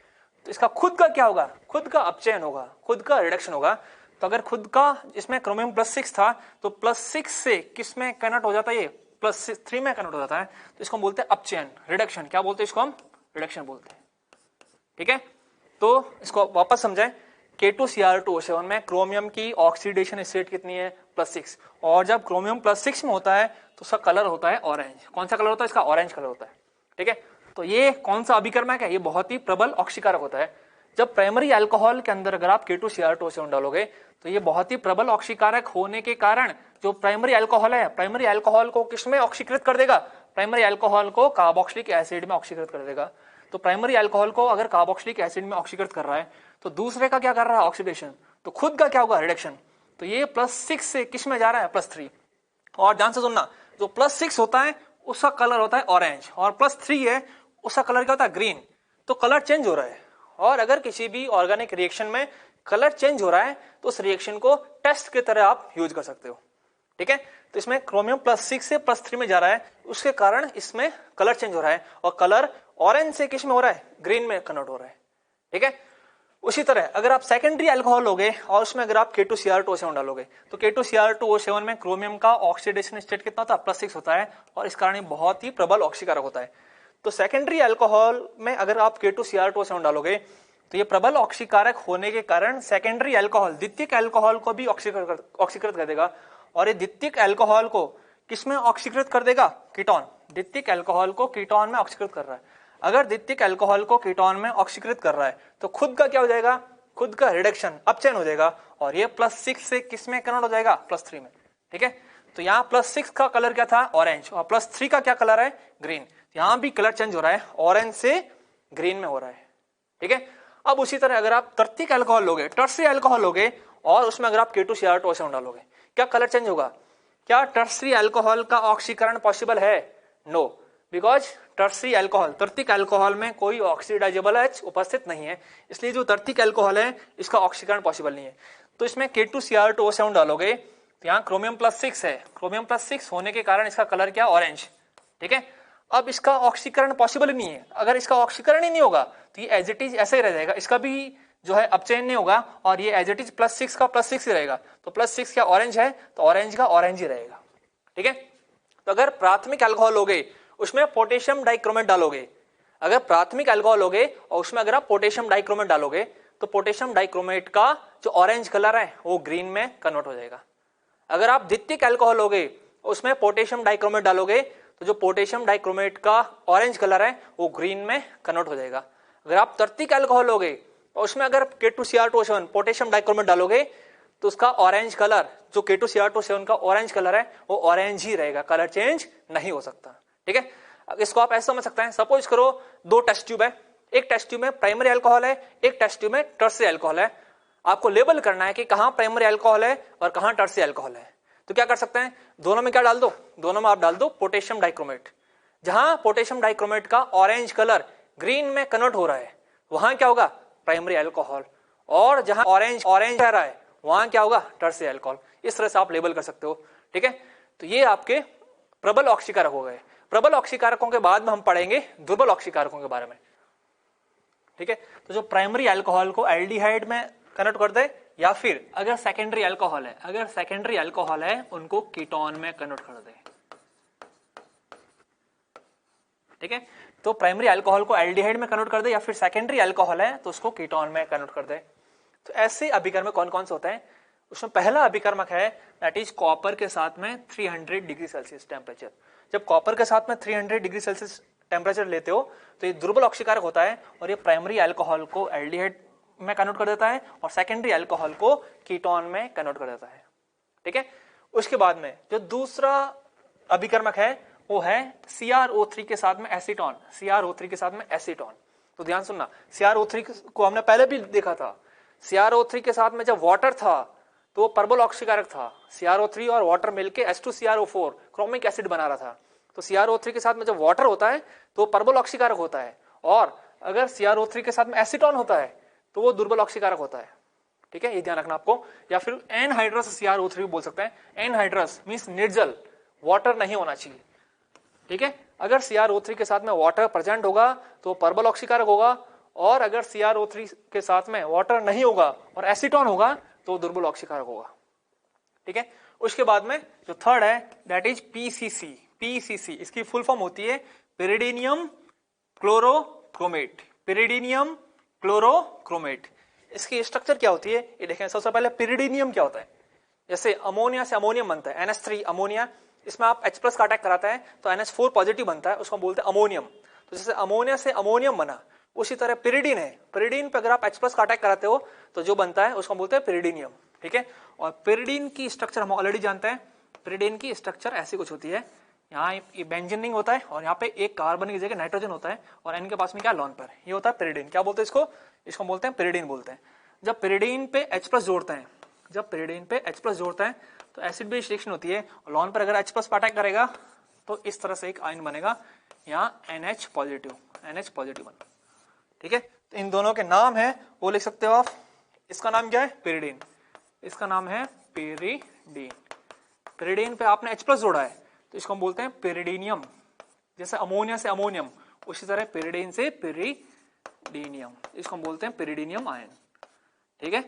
तो इसका खुद का क्या होगा, खुद का अपचयन होगा, खुद का रिडक्शन होगा। तो अगर खुद का, इसमें क्रोमियम +6 था तो +6 से किस में कन्वर्ट हो जाता है, ये +3 में कन्वर्ट हो जाता है। तो इसको हम बोलते हैं अपचयन, रिडक्शन। क्या बोलते हैं इसको, हम रिडक्शन बोलते हैं। ठीक है, तो इसको वापस समझें। K2Cr2O7 में क्रोमियम की ऑक्सीडेशन स्टेट कितनी है, +6। और जब क्रोमियम +6 में होता है तो उसका कलर होता है ऑरेंज। कौन सा कलर होता है इसका, ऑरेंज कलर होता है। ठीक है, तो ये कौन सा अभिकर्मक है, ये बहुत ही प्रबल ऑक्सीकारक होता है। जब प्राइमरी अल्कोहल के अंदर अगर आप K2Cr2O7 डालोगे तो ये बहुत ही प्रबल ऑक्सीकारक होने के कारण जो प्राइमरी अल्कोहल है, प्राइमरी अल्कोहल को किसमें ऑक्सीकृत कर देगा, प्राइमरी अल्कोहल को कार्बोक्सिलिक एसिड में ऑक्सीकृत कर देगा। तो प्राइमरी अल्कोहल को अगर कार्बोक्सिलिक एसिड में ऑक्सीकृत कर रहा है तो दूसरे का क्या कर रहा है, ऑक्सीडेशन। तो खुद का क्या होगा, रिडक्शन। तो ये +6 से किस में जा रहा है, +3। और ध्यान से सुनना, जो +6 होता है उसका कलर होता है ऑरेंज, और +3 है उसका कलर क्या होता है, ग्रीन। तो कलर चेंज हो रहा है। और अगर किसी भी ऑर्गेनिक रिएक्शन में कलर चेंज हो रहा है तो उस रिएक्शन को टेस्ट की तरह आप यूज कर सकते हो। ठीक है, तो इसमें क्रोमियम +6 से +3 में जा रहा है, उसके कारण इसमें कलर चेंज हो रहा है, और कलर ऑरेंज से किस में हो रहा है, ग्रीन में कन्वर्ट हो रहा है। ठीक है, उसी तरह अगर आप सेकेंडरी अल्कोहल लोगे और उसमें अगर आप K2Cr2O7 डालोगे तो K2Cr2O7 में क्रोमियम का ऑक्सीडेशन स्टेट कितना होता है, +6 होता है, और इस कारण बहुत ही प्रबल ऑक्सीकारक होता है। तो सेकेंडरी अल्कोहल में अगर आप K2Cr2O7 डालोगे तो ये प्रबल ऑक्सीकारक होने के कारण सेकेंडरी अल्कोहल, द्वितीयक अल्कोहल को भी ऑक्सीकृत कर देगा। और ये द्वितीयक अल्कोहल को किसमें ऑक्सीकृत कर देगा, कीटोन। द्वितीयक अल्कोहल को कीटोन में ऑक्सीकृत कर रहा है। अगर द्वितीयक अल्कोहल को कीटोन में ऑक्सीकृत कर रहा है तो खुद का क्या हो जाएगा, खुद का रिडक्शन, अपचयन हो जाएगा, और ये +6 से किस में कन्वर्ट हो जाएगा, +3 में। ठीक है, तो यहाँ +6 का कलर क्या था, ऑरेंज, और +3 का क्या कलर है, ग्रीन। यहाँ भी कलर चेंज हो रहा है, ऑरेंज से ग्रीन में हो रहा है। ठीक है, अब उसी तरह अगर आप तृतीयक अल्कोहल लोगे, टर्सरी अल्कोहल लोगे, और उसमें अगर आप K2Cr2O7 डालोगे, क्या कलर चेंज होगा, क्या टर्सरी अल्कोहल का ऑक्सीकरण पॉसिबल है, नो, बिकॉज टर्सरी अल्कोहल, तृतीयक अल्कोहल में कोई ऑक्सीडाइजेबल H उपस्थित नहीं है, इसलिए जो तृतीयक अल्कोहल है इसका ऑक्सीकरण पॉसिबल नहीं है। तो इसमें K2Cr2O7 डालोगे तो यहाँ क्रोमियम +6 है, क्रोमियम +6 होने के कारण इसका कलर क्या, ऑरेंज। ठीक है, अब इसका ऑक्सीकरण पॉसिबल नहीं है। अगर इसका ऑक्सीकरण ही नहीं होगा तो ये एज इट इज ऐसा ही रह जाएगा, इसका भी जो है अपचयन नहीं होगा, और ये एज इट इज +6 का +6 ही रहेगा। तो +6 क्या, ऑरेंज है, तो ऑरेंज का ऑरेंज ही रहेगा। ठीक है, तो अगर प्राथमिक अल्कोहल लोगे उसमें पोटेशियम डाइक्रोमेट डालोगे, अगर प्राथमिक अल्कोहल लोगे और उसमें अगर आप पोटेशियम डाइक्रोमेट डालोगे तो पोटेशियम डाइक्रोमेट का जो ऑरेंज कलर है वो ग्रीन में कन्वर्ट हो जाएगा। अगर आप द्वितीयक अल्कोहल लोगे उसमें पोटेशियम डाइक्रोमेट डालोगे तो जो पोटेशियम डाइक्रोमेट का ऑरेंज कलर है वो ग्रीन में कन्वर्ट हो जाएगा। अगर आप तृतीयक अल्कोहल लोगे और उसमें अगर K2Cr2O7 पोटेशियम डाइक्रोमेट डालोगे तो उसका ऑरेंज कलर, जो K2Cr2O7 का ऑरेंज कलर है वो ऑरेंज ही रहेगा, कलर चेंज नहीं हो सकता। ठीक है, इसको आप ऐसे समझ सकते हैं, सपोज करो 2 टेस्ट ट्यूब है, एक टेस्ट ट्यूब में प्राइमरी अल्कोहल है, एक टेस्ट ट्यूब में टर्सरी अल्कोहल है। आपको लेबल करना है कि कहां प्राइमरी अल्कोहल है और कहां टर्सरी अल्कोहल है। तो क्या कर सकते हैं, दोनों में क्या डाल दो, दोनों में आप डाल दो पोटेशियम डाइक्रोमेट। जहां पोटेशियम डाइक्रोमेट का ऑरेंज कलर ग्रीन में कन्वर्ट हो रहा है वहां क्या होगा, प्राइमरी अल्कोहल, और जहां ऑरेंज रह रहा है वहां क्या होगा, टर्सरी अल्कोहल। इस तरह से आप लेबल कर सकते हो। ठीक है, तो ये आपके प्रबल ऑक्सीकारक हो गए। प्रबल ऑक्सीकारकों के बाद में हम पढ़ेंगे दुर्बल ऑक्सीकारकों के बारे में, ठीक है। तो जो प्राइमरी अल्कोहल को एल्डिहाइड में कन्वर्ट कर दे, या फिर अगर सेकेंडरी अल्कोहल है उनको कीटोन में कन्वर्ट कर दे, ठीक है। तो प्राइमरी अल्कोहल को एल्डिहाइड में कन्वर्ट कर दे, या फिर सेकेंडरी अल्कोहल है तो उसको कीटोन में कन्वर्ट कर दे। तो ऐसे अभिकर्मक कौन कौन से होते हैं? उसमें पहला अभिकर्मक है दैट इज कॉपर के साथ में 300 डिग्री सेल्सियस टेम्परेचर। जब कॉपर के साथ में 300 डिग्री सेल्सियस टेम्परेचर लेते हो तो ये दुर्बल ऑक्सीकारक होता है और ये प्राइमरी अल्कोहल को एल्डिहाइड में कन्वर्ट कर देता है और सेकेंडरी अल्कोहल को कीटोन में कन्वर्ट कर देता है, ठीक है। उसके बाद में जो दूसरा अभिकर्मक है वो है CrO3 के साथ में एसीटोन, CrO3 के साथ में एसीटोन। तो ध्यान सुनना, CrO3 को हमने पहले भी देखा था, CrO3 के साथ में जब वाटर था तो वो प्रबल ऑक्सीकारक था। CrO3 और वाटर मिलके H2CrO4 क्रोमिक एसिड बना रहा था। तो CrO3 के साथ में जब वाटर होता है तो वो प्रबल ऑक्सीकारक होता है, और अगर CrO3 के साथ में एसीटोन होता है तो वो दुर्बल ऑक्सीकारक होता है, ठीक है। ये ध्यान रखना आपको। या फिर एनहाइड्रस CrO3 भी बोल सकते हैं। एनहाइड्रस मींस निर्जल, वाटर नहीं होना चाहिए, ठीक है। अगर CrO3 के साथ में वाटर प्रेजेंट होगा तो प्रबल ऑक्सीकारक होगा, और अगर CrO3 के साथ में वाटर नहीं होगा और एसीटोन होगा तो दुर्बल ऑक्सीकारक होगा, ठीक है। उसके बाद में जो थर्ड है दैट इज PCC। इसकी फुल फॉर्म होती है पिरिडीनियम क्लोरोक्रोमेट। पिरिडीनियम क्लोरोक्रोमेट। इसकी स्ट्रक्चर क्या होती है ये देखें। सबसे पहले पिरिडीनियम क्या होता है? जैसे अमोनिया से अमोनियम बनता है, NH3 अमोनिया, इसमें आप H+ का अटैक कराता है तो NH4 पॉजिटिव बनता है, उसको बोलते हैं अमोनियम। तो जैसे अमोनिया से अमोनियम बना, उसी तरह पिरिडीन है। पिरिडीन पे अगर आप H+ का अटैक कराते हो तो जो बनता है उसको बोलते हैं पिरिडीनियम, ठीक है। और पिरिडीन की स्ट्रक्चर हम ऑलरेडी जानते हैं। पिरिडीन की स्ट्रक्चर ऐसी कुछ होती है, यहाँ ये बेंजीन रिंग होता है और यहाँ पे एक कार्बन की जगह नाइट्रोजन होता है और इनके पास में क्या लोन पेयर, ये होता है पिरिडीन। क्या बोलते हैं इसको? इसको बोलते हैं पिरिडीन बोलते हैं। जब पिरिडीन पे H+ जोड़ते हैं, तो एसिड बेस रिएक्शन होती है और लोन पर अगर H+ पर अटैक करेगा तो इस तरह से एक आयन बनेगा, यहाँ NH पॉजिटिव बन, ठीक है। तो इन दोनों के नाम है वो लिख सकते हो आप। इसका नाम क्या है? पिरिडीन। इसका नाम है पिरिडीन। पिरिडीन पे आपने H+ जोड़ा है तो इसको हम बोलते हैं पिरिडीनियम। जैसे अमोनिया से अमोनियम, उसी तरह पिरिडीन से पिरिडीनियम, इसको हम बोलते हैं पिरिडीनियम आयन, ठीक है।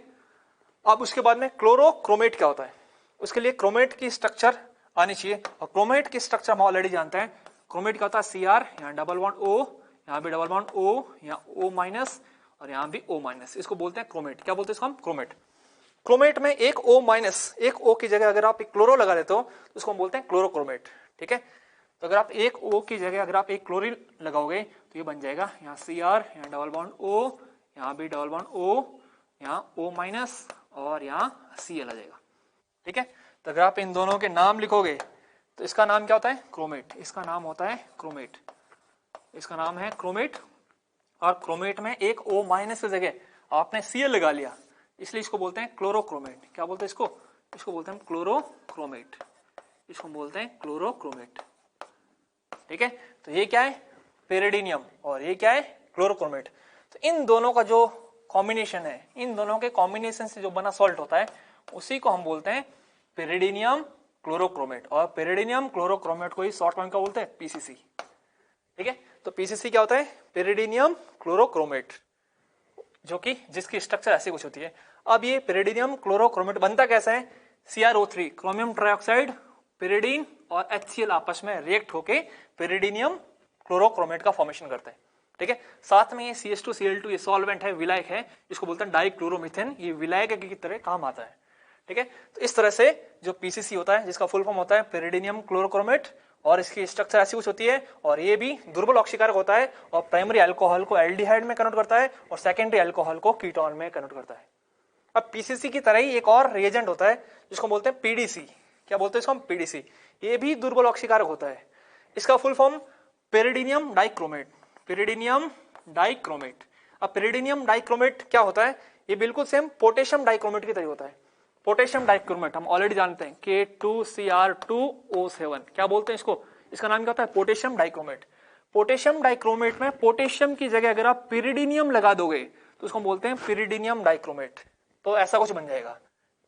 अब उसके बाद में क्लोरोक्रोमेट क्या होता है? उसके लिए क्रोमेट की स्ट्रक्चर आनी चाहिए, और क्रोमेट की स्ट्रक्चर हम ऑलरेडी जानते हैं। क्रोमेट क्या होता है? Cr, यहाँ डबल बॉन्ड O, यहाँ भी डबल बॉन्ड O, यहाँ O- और यहाँ भी O-। इसको बोलते हैं क्रोमेट। क्या बोलते हैं इसको हम? क्रोमेट। क्रोमेट में एक O-, एक O की जगह अगर आप एक क्लोरो लगा देते हो तो उसको हम बोलते हैं क्लोरोक्रोमेट, ठीक है। तो अगर आप एक O की जगह अगर आप एक क्लोरीन लगाओगे तो ये बन जाएगा यहाँ Cr, यहाँ डबल बॉन्ड O, यहाँ भी डबल बॉन्ड O, यहाँ O- और यहाँ Cl आ जाएगा, ठीक है। तो अगर आप इन दोनों के नाम लिखोगे तो इसका नाम क्या होता है? क्रोमेट। इसका नाम होता है क्रोमेट। इसका नाम है क्रोमेट। और क्रोमेट में एक O- की जगह आपने Cl लगा लिया, इसलिए इसको बोलते हैं क्लोरोक्रोमेट। क्या बोलते हैं इसको? इसको बोलते हैं क्लोरोक्रोमेट। इसको बोलते हैं क्लोरोक्रोमेट, ठीक है। तो ये क्या है? पिरिडीनियम, और ये क्या है? क्लोरोक्रोमेट। तो इन दोनों का जो कॉम्बिनेशन है, इन दोनों के कॉम्बिनेशन से जो बना सॉल्ट होता है उसी को हम बोलते हैं पिरिडीनियम क्लोरोक्रोमेट। और पिरिडीनियम क्लोरोक्रोमेट को ही शॉर्ट फॉर्म का बोलते हैं PCC, ठीक है। तो PCC क्या होता है? पिरिडीनियम क्लोरोक्रोमेट, जो कि जिसकी स्ट्रक्चर ऐसी कुछ होती है। अब ये पिरिडीनियम क्लोरोक्रोमेट बनता कैसे है? CrO3 क्रोमियम ट्राइऑक्साइड, पिरिडीन और HCl आपस में रिएक्ट होके पिरिडीनियम क्लोरोक्रोमेट का फॉर्मेशन करते हैं, ठीक है। साथ में ये CH2Cl2 ये सॉल्वेंट है, विलायक है, इसको बोलते हैं डाइक्लोरोमीथेन। ये विलायक की तरह काम आता है, ठीक है। तो इस तरह से जो PCC होता है, जिसका फुल फॉर्म होता है पिरिडीनियम क्लोरोक्रोमेट, और इसकी स्ट्रक्चर ऐसी कुछ होती है, और ये भी दुर्बल ऑक्सीकारक होता है और प्राइमरी अल्कोहल को एल्डिहाइड में कन्वर्ट करता है और सेकेंडरी अल्कोहल को कीटोन में कन्वर्ट करता है। अब PCC की तरह ही एक और रिएजेंट होता है जिसको बोलते हैं PDC। क्या बोलते हैं इसको हम? PDC। ये भी दुर्बल ऑक्सीकारक होता है। इसका फुल फॉर्म पिरिडीनियम डाइक्रोमेट। पिरिडीनियम डाइक्रोमेट। अब पिरिडीनियम डाइक्रोमेट क्या होता है? ये बिल्कुल सेम पोटेशियम डाइक्रोमेट की तरह होता है। पोटेशियम डाइक्रोमेट हम ऑलरेडी जानते हैं, K2Cr2O7। क्या बोलते हैं इसको? इसका नाम क्या होता है? Potassium dichromate. पोटेशियम डाइक्रोमेट में पोटेशियम की जगह अगर आप पिरिडीनियम लगा दोगे तो उसको बोलते हैं पिरिडीनियम डाइक्रोमेट। तो ऐसा कुछ बन जाएगा,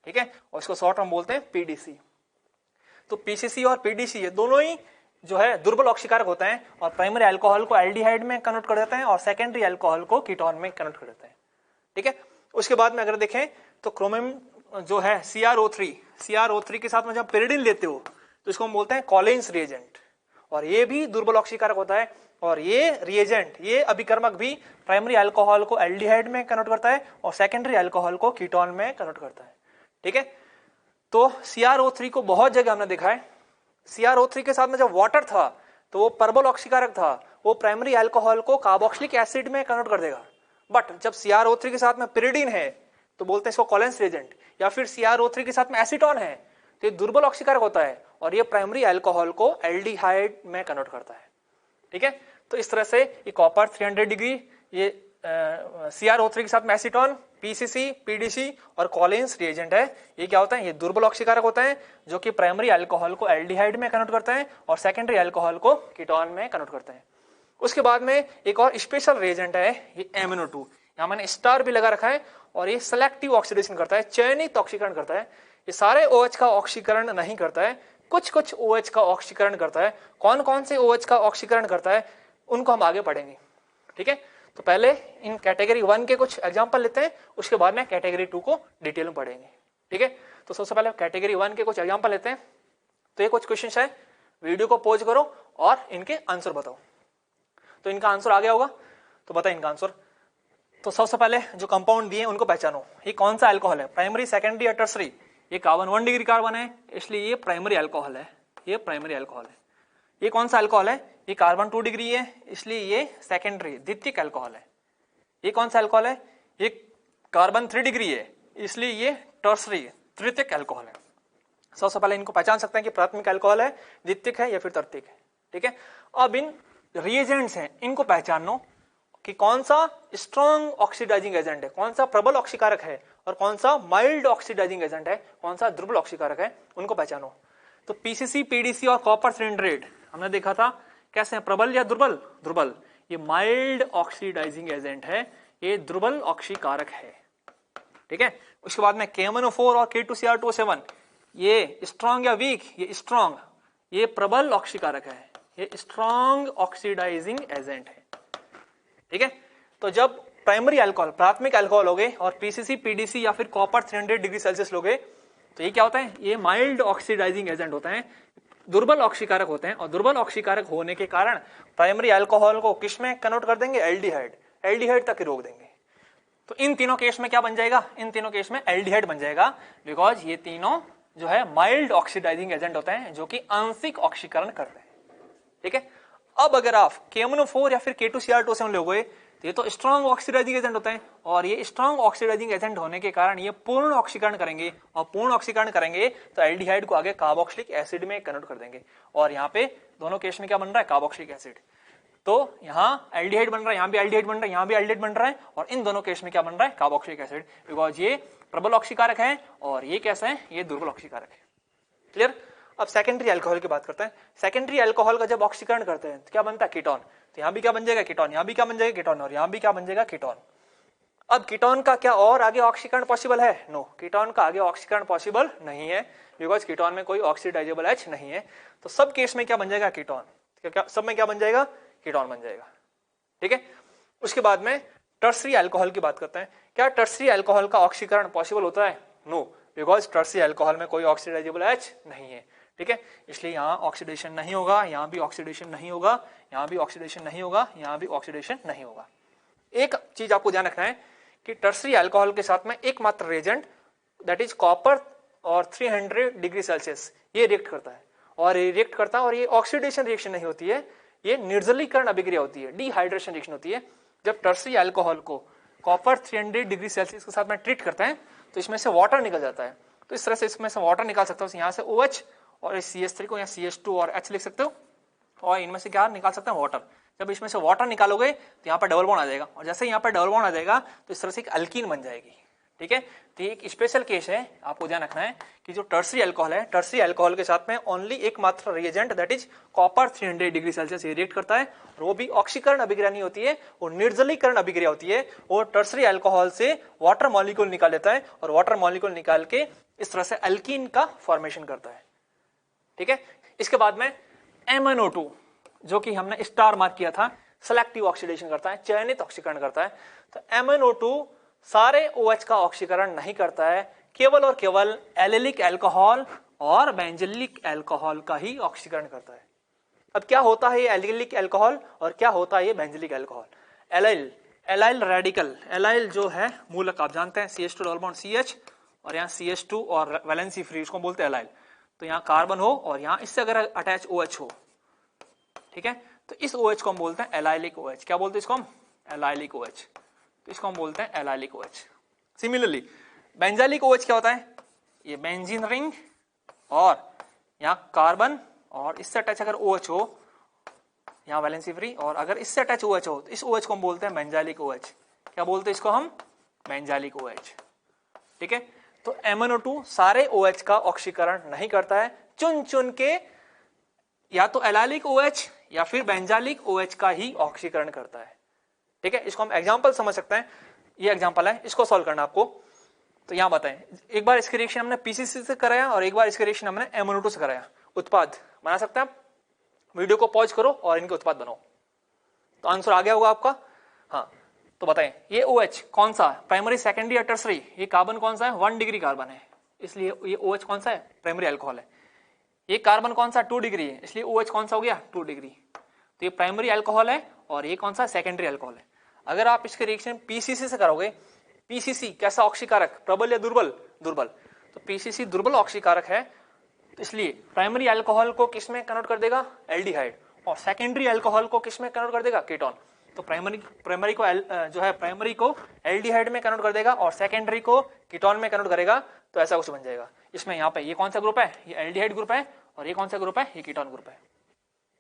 ठीक है। और इसको शॉर्ट हम बोलते हैं PDC। तो PCC और PDC ये दोनों ही जो है दुर्बल ऑक्सीकारक होते हैं और प्राइमरी अल्कोहल को एल्डिहाइड में कन्वर्ट कर देते हैं और सेकेंडरी अल्कोहल को कीटोन में कन्वर्ट कर देते हैं। ठीक है, उसके बाद में अगर देखें तो क्रोमियम जो है CrO3 के साथ में जब पेरिडिन लेते हो तो इसको हम बोलते हैं कॉलिन्स रिएजेंट, और ये भी दुर्बल ऑक्सीकारक होता है। और ये रिएजेंट, ये अभिकर्मक भी प्राइमरी अल्कोहल को एल्डिहाइड में कन्वर्ट करता है और सेकेंडरी अल्कोहल को कीटोन में कन्वर्ट करता है। ठीक है, तो CrO3 को बहुत जगह हमने देखा है। CrO3 के साथ में जब वाटर था तो वो प्रबल ऑक्सीकारक था, वो प्राइमरी अल्कोहल को कार्बोक्सिलिक एसिड में कन्वर्ट कर देगा। बट जब CrO3 के साथ में पिरिडीन है तो बोलते हैं इसको कॉलेंस रिएजेंट, या फिर CrO3 के साथ में एसीटोन है तो ये दुर्बल ऑक्सीकारक होता है और ये प्राइमरी अल्कोहल को एल्डिहाइड में कन्वर्ट करता है। ठीक है, तो इस तरह से ये कॉपर 300 डिग्री, ये CrO3 के साथ में एसीटोन, PCC, PDC और कॉलिन्स रिएजेंट है। ये क्या होता है, ये दुर्बल ऑक्सीकारक होता है जो कि प्राइमरी अल्कोहल को एल्डिहाइड में कन्वर्ट करते हैं और सेकेंडरी अल्कोहल को कीटोन में कन्वर्ट करते हैं। उसके बाद में एक और स्पेशल रिएजेंट है, ये MnO2, यहाँ मैंने स्टार भी लगा रखा है, और ये सेलेक्टिव ऑक्सीडेशन करता है, चयनित ऑक्सीकरण करता है। ये सारे OH का ऑक्सीकरण नहीं करता है, कुछ कुछ OH का ऑक्सीकरण करता है। कौन कौन से OH का ऑक्सीकरण करता है उनको हम आगे पढ़ेंगे। ठीक है, तो पहले इन कैटेगरी 1 के कुछ एग्जांपल लेते हैं, उसके बाद में कैटेगरी 2 को डिटेल में पढ़ेंगे। ठीक है, तो सबसे पहले कैटेगरी 1 के कुछ एग्जांपल लेते हैं। तो ये कुछ क्वेश्चंस है, वीडियो को पॉज करो और इनके आंसर बताओ। तो इनका आंसर आ गया होगा, तो बताए इनका आंसर। तो सबसे पहले जो कंपाउंड दिए उनको पहचानो, ये कौन सा अल्कोहल है, प्राइमरी, सेकेंडरी या टर्सरी। ये कार्बन 1 डिग्री कार्बन है, इसलिए ये प्राइमरी अल्कोहल है, ये प्राइमरी अल्कोहल है। ये कौन सा अल्कोहल है, ये कार्बन 2 डिग्री है, इसलिए ये सेकेंडरी द्वितीयक अल्कोहल है। ये कौन सा अल्कोहल है, ये कार्बन 3 डिग्री है, इसलिए ये टर्सरी तृतीयक अल्कोहल है। सबसे पहले इनको पहचान सकते हैं कि प्राथमिक अल्कोहल है, द्वितीयक है या फिर तृतीयक है। ठीक है, अब इन रिएजेंट्स हैं, इनको पहचानो कि कौन सा स्ट्रॉन्ग ऑक्सीडाइजिंग एजेंट है, कौन सा प्रबल ऑक्सीकारक है और कौन सा माइल्ड ऑक्सीडाइजिंग एजेंट है, कौन सा दुर्बल ऑक्सीकारक है, उनको पहचानो। तो PCC, PDC और कॉपर 300 हमने देखा था कैसे हैं, प्रबल या दुर्बल, दुर्बल। ये माइल्ड ऑक्सीडाइजिंग एजेंट है, ये दुर्बल ऑक्सीकारक है। ठीक है, उसके बाद में KMnO4 और K2Cr2O7, ये स्ट्रॉन्ग या वीक, ये स्ट्रॉन्ग, ये प्रबल ऑक्सीकारक है, ये स्ट्रॉन्ग ऑक्सीडाइजिंग एजेंट है। ठीक है, तो जब प्राइमरी अल्कोहल, प्राथमिक अल्कोहल लोगे और PCC, PDC या फिर कॉपर 300 डिग्री सेल्सियस लोगे तो ये क्या होता है, ये माइल्ड ऑक्सीडाइजिंग एजेंट होते हैं, दुर्बल ऑक्सीकारक होते हैं। और दुर्बल ऑक्सीकारक होने के कारण प्राइमरी अल्कोहल को किस में कन्वर्ट कर देंगे, एल्डिहाइड, एल्डिहाइड तक रोक देंगे। तो इन तीनों केस में क्या बन जाएगा, इन तीनों केस में एल्डिहाइड बन जाएगा, बिकॉज ये तीनों जो है माइल्ड ऑक्सीडाइजिंग एजेंट होते हैं जो कि आंशिक ऑक्सीकरण करते हैं। ठीक है, अब अगर आप KMnO4 या फिर K2Cr2O7 लोगे तो ये तो स्ट्रॉन्ग ऑक्सीडाइजिंग एजेंट होते हैं, और ये स्ट्रॉन्ग ऑक्सीडाइजिंग एजेंट होने के कारण ये पूर्ण ऑक्सीकरण करेंगे, और पूर्ण ऑक्सीकरण करेंगे तो एल्डिहाइड को आगे कार्बोक्सिलिक एसिड में कन्वर्ट कर देंगे। और यहाँ पे दोनों केस में क्या बन रहा है, कार्बोक्सिलिक एसिड। तो यहाँ एल्डिहाइड बन रहा है, यहाँ भी एल्डिहाइड बन रहा है, यहाँ भी एल्डिहाइड बन रहा है, और इन दोनों केस में क्या बन रहा है, कार्बोक्सिलिक एसिड, बिकॉज ये प्रबल ऑक्सीकारक है और ये कैसा है, ये दुर्बल ऑक्सीकारक है। क्लियर। अब सेकेंडरी अल्कोहल की बात करते हैं। सेकेंडरी अल्कोहल का जब ऑक्सीकरण करते हैं तो क्या बनता है, कीटोन। तो यहाँ भी क्या बन जाएगा, कीटोन, यहाँ भी क्या बन जाएगा, कीटोन, और यहाँ भी क्या बन जाएगा, कीटोन। अब कीटोन का क्या और आगे ऑक्सीकरण पॉसिबल है, नो, कीटोन का आगे ऑक्सीकरण पॉसिबल नहीं है, बिकॉज कीटोन में कोई ऑक्सीडाइजेबल H नहीं है। तो सब केस में क्या बन जाएगा, कीटोन, क्या सब में क्या बन जाएगा, कीटोन बन जाएगा। ठीक है, उसके बाद में टर्सरी अल्कोहल की बात करते हैं। क्या टर्सरी अल्कोहल का ऑक्सीकरण पॉसिबल होता है, नो, बिकॉज टर्सरी अल्कोहल में कोई ऑक्सीडाइजेबल H नहीं है। ठीक है, इसलिए यहाँ ऑक्सीडेशन नहीं होगा, यहाँ भी ऑक्सीडेशन नहीं होगा, यहाँ भी ऑक्सीडेशन नहीं होगा, यहाँ भी ऑक्सीडेशन नहीं होगा। एक चीज आपको ध्यान रखना है कि टर्सरी अल्कोहल के साथ में एकमात्र रिएजेंट दैट इज कॉपर और 300 डिग्री सेल्सियस ये रिएक्ट करता है, और ये रिएक्ट करता है, और ये ऑक्सीडेशन रिएक्शन नहीं होती है, ये निर्जलीकरण अभिक्रिया होती है, डिहाइड्रेशन रिएक्शन होती है। जब टर्सरी अल्कोहल को कॉपर 300 डिग्री सेल्सियस के साथ में ट्रीट करते हैं तो इसमें से वाटर निकल जाता है। तो इस तरह से इसमें से वाटर निकाल सकते हो, यहाँ से OH और इस CH3 को यहाँ CH2 और H लिख सकते हो, और इनमें से क्या निकाल सकते हैं, वाटर। जब इसमें से वाटर निकालोगे तो यहाँ पर डबल बॉन्ड आ जाएगा, और जैसे यहाँ पर डबल बॉन्ड आ जाएगा तो इस तरह से एक अल्कीन बन जाएगी। ठीक है, तो ये एक स्पेशल केस है, आपको ध्यान रखना है कि जो टर्सरी अल्कोहल है, टर्सरी अल्कोहल के साथ में ओनली एकमात्र reagent that is copper 300 degree Celsius ये रिएक्ट करता है, और वो भी ऑक्सीकरण अभिक्रिया नहीं होती है, वो निर्जलीकरण अभिक्रिया होती है। वो टर्सरी अल्कोहल से वाटर मॉलिक्यूल निकाल लेता है, और वाटर मॉलिक्यूल निकाल के इस तरह से अल्कीन का फॉर्मेशन करता है। ठीक है, इसके बाद में MnO2 जो कि हमने स्टार मार्क किया था, सेलेक्टिव ऑक्सीडेशन करता है, चयनित ऑक्सीकरण करता है। तो MnO2 सारे OH का ऑक्सीकरण नहीं करता है, केवल और केवल एलिलिक अल्कोहल और बेंजिलिक अल्कोहल का ही ऑक्सीकरण करता है। अब क्या होता है ये एलिलिक अल्कोहल और क्या होता है ये benzylic alcohol? Allyl, allyl radical, allyl जो है मूलक आप जानते हैं CH2 डबल बॉन्ड CH और यहाँ CH2 और वैलेंसी फ्री, इसको बोलते हैं एलाइल। तो यहाँ कार्बन हो और यहाँ इससे अगर अटैच OH हो, ठीक है, तो इस OH को हम बोलते हैं एलाइलिक OH। क्या बोलते हैं इसको हम? Allylic OH। तो इसको हम बोलते हैं allylic OH। Similarly benzylic OH क्या होता है? ये बेंजीन रिंग और यहाँ कार्बन और इससे अटैच अगर OH हो, यहाँ वैलेंसी फ्री, और अगर इससे अटैच OH हो तो इस OH को हम बोलते हैं बेंजाइलिक OH। क्या बोलते हैं इसको हम? Benzylic OH। ठीक है, तो MnO2 सारे OH का ऑक्सीकरण नहीं करता है, चुन चुन के या तो एलाइलिक OH या फिर बेंजाइलिक OH का ही ऑक्सीकरण करता है। ठीक है, इसको हम एग्जांपल समझ सकते हैं। ये एग्जांपल है, इसको सॉल्व करना आपको। तो यहां बताएं, एक बार इसके रिएक्शन हमने PCC से कराया और एक बार इसके रिएक्शन हमने MnO2 से कराया। उत्पाद बना सकते हैं आप, वीडियो को पॉज करो और इनके उत्पाद बनाओ। तो आंसर आ गया होगा आपका। हाँ, तो बताएं ये OH कौन सा? प्राइमरी, सेकेंडरी या टर्सरी? ये कार्बन कौन सा है? 1 डिग्री कार्बन है, इसलिए ये OH कौन सा है? प्राइमरी अल्कोहल है। ये कार्बन कौन सा? 2 डिग्री है, इसलिए OH कौन सा हो गया? 2 डिग्री। तो ये प्राइमरी अल्कोहल है और ये कौन सा? सेकेंडरी अल्कोहल है। अगर आप इसके रिएक्शन PCC से करोगे, PCC कैसा ऑक्सीकारक? प्रबल या दुर्बल? दुर्बल। तो PCC दुर्बल ऑक्सीकारक है, तो इसलिए प्राइमरी अल्कोहल को किस में कन्वर्ट कर देगा? एल्डिहाइड। और सेकेंडरी अल्कोहल को किस में कन्वर्ट कर देगा? कीटोन। तो प्राइमरी को जो है प्राइमरी को एल्डिहाइड में कन्वर्ट कर देगा और सेकेंडरी को कीटोन में कन्वर्ट करेगा। तो ऐसा कुछ बन जाएगा। इसमें यहाँ पे ये कौन सा ग्रुप है? ये एल्डिहाइड ग्रुप है और ये कौन सा ग्रुप है? ये कीटोन ग्रुप है।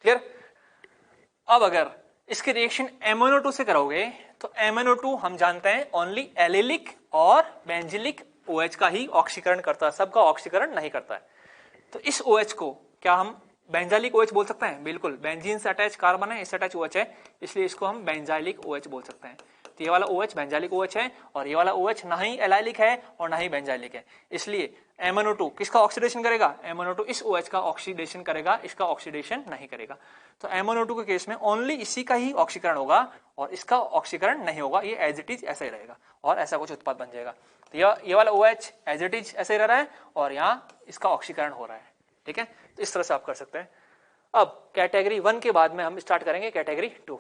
क्लियर? अब अगर इसके रिएक्शन MnO2 से करोगे तो MnO2 हम जानते हैं ओनली एलिलिक और बेंजिलिक OH का ही ऑक्सीकरण करता है, सबका ऑक्सीकरण नहीं करता है। तो इस OH को क्या हम बेंजाइलिक OH बोल सकते हैं? बिल्कुल, बेंजीन से अटैच कार्बन है, इससे अटैच OH है, इसलिए इसको हम बेंजाइलिक OH बोल सकते हैं। तो ये वाला OH बेंजाइलिक OH है और ये वाला OH ना ही एलाइलिक है और ना ही बेंजाइलिक है, इसलिए MnO2 किसका ऑक्सीडेशन करेगा? MnO2 इस OH का ऑक्सीडेशन करेगा, इसका ऑक्सीडेशन नहीं करेगा। तो MnO2 के केस में ओनली इसी का ही ऑक्सीकरण होगा और इसका ऑक्सीकरण नहीं होगा, ये एज इट इज ऐसा ही रहेगा और ऐसा कुछ उत्पाद बन जाएगा। तो ये वाला OH एज इट इज ऐसे ही रह रहा है और यहाँ इसका ऑक्सीकरण हो रहा है। ठीक है, तो इस तरह से आप कर सकते हैं। अब कैटेगरी 1 के बाद में हम स्टार्ट करेंगे कैटेगरी 2।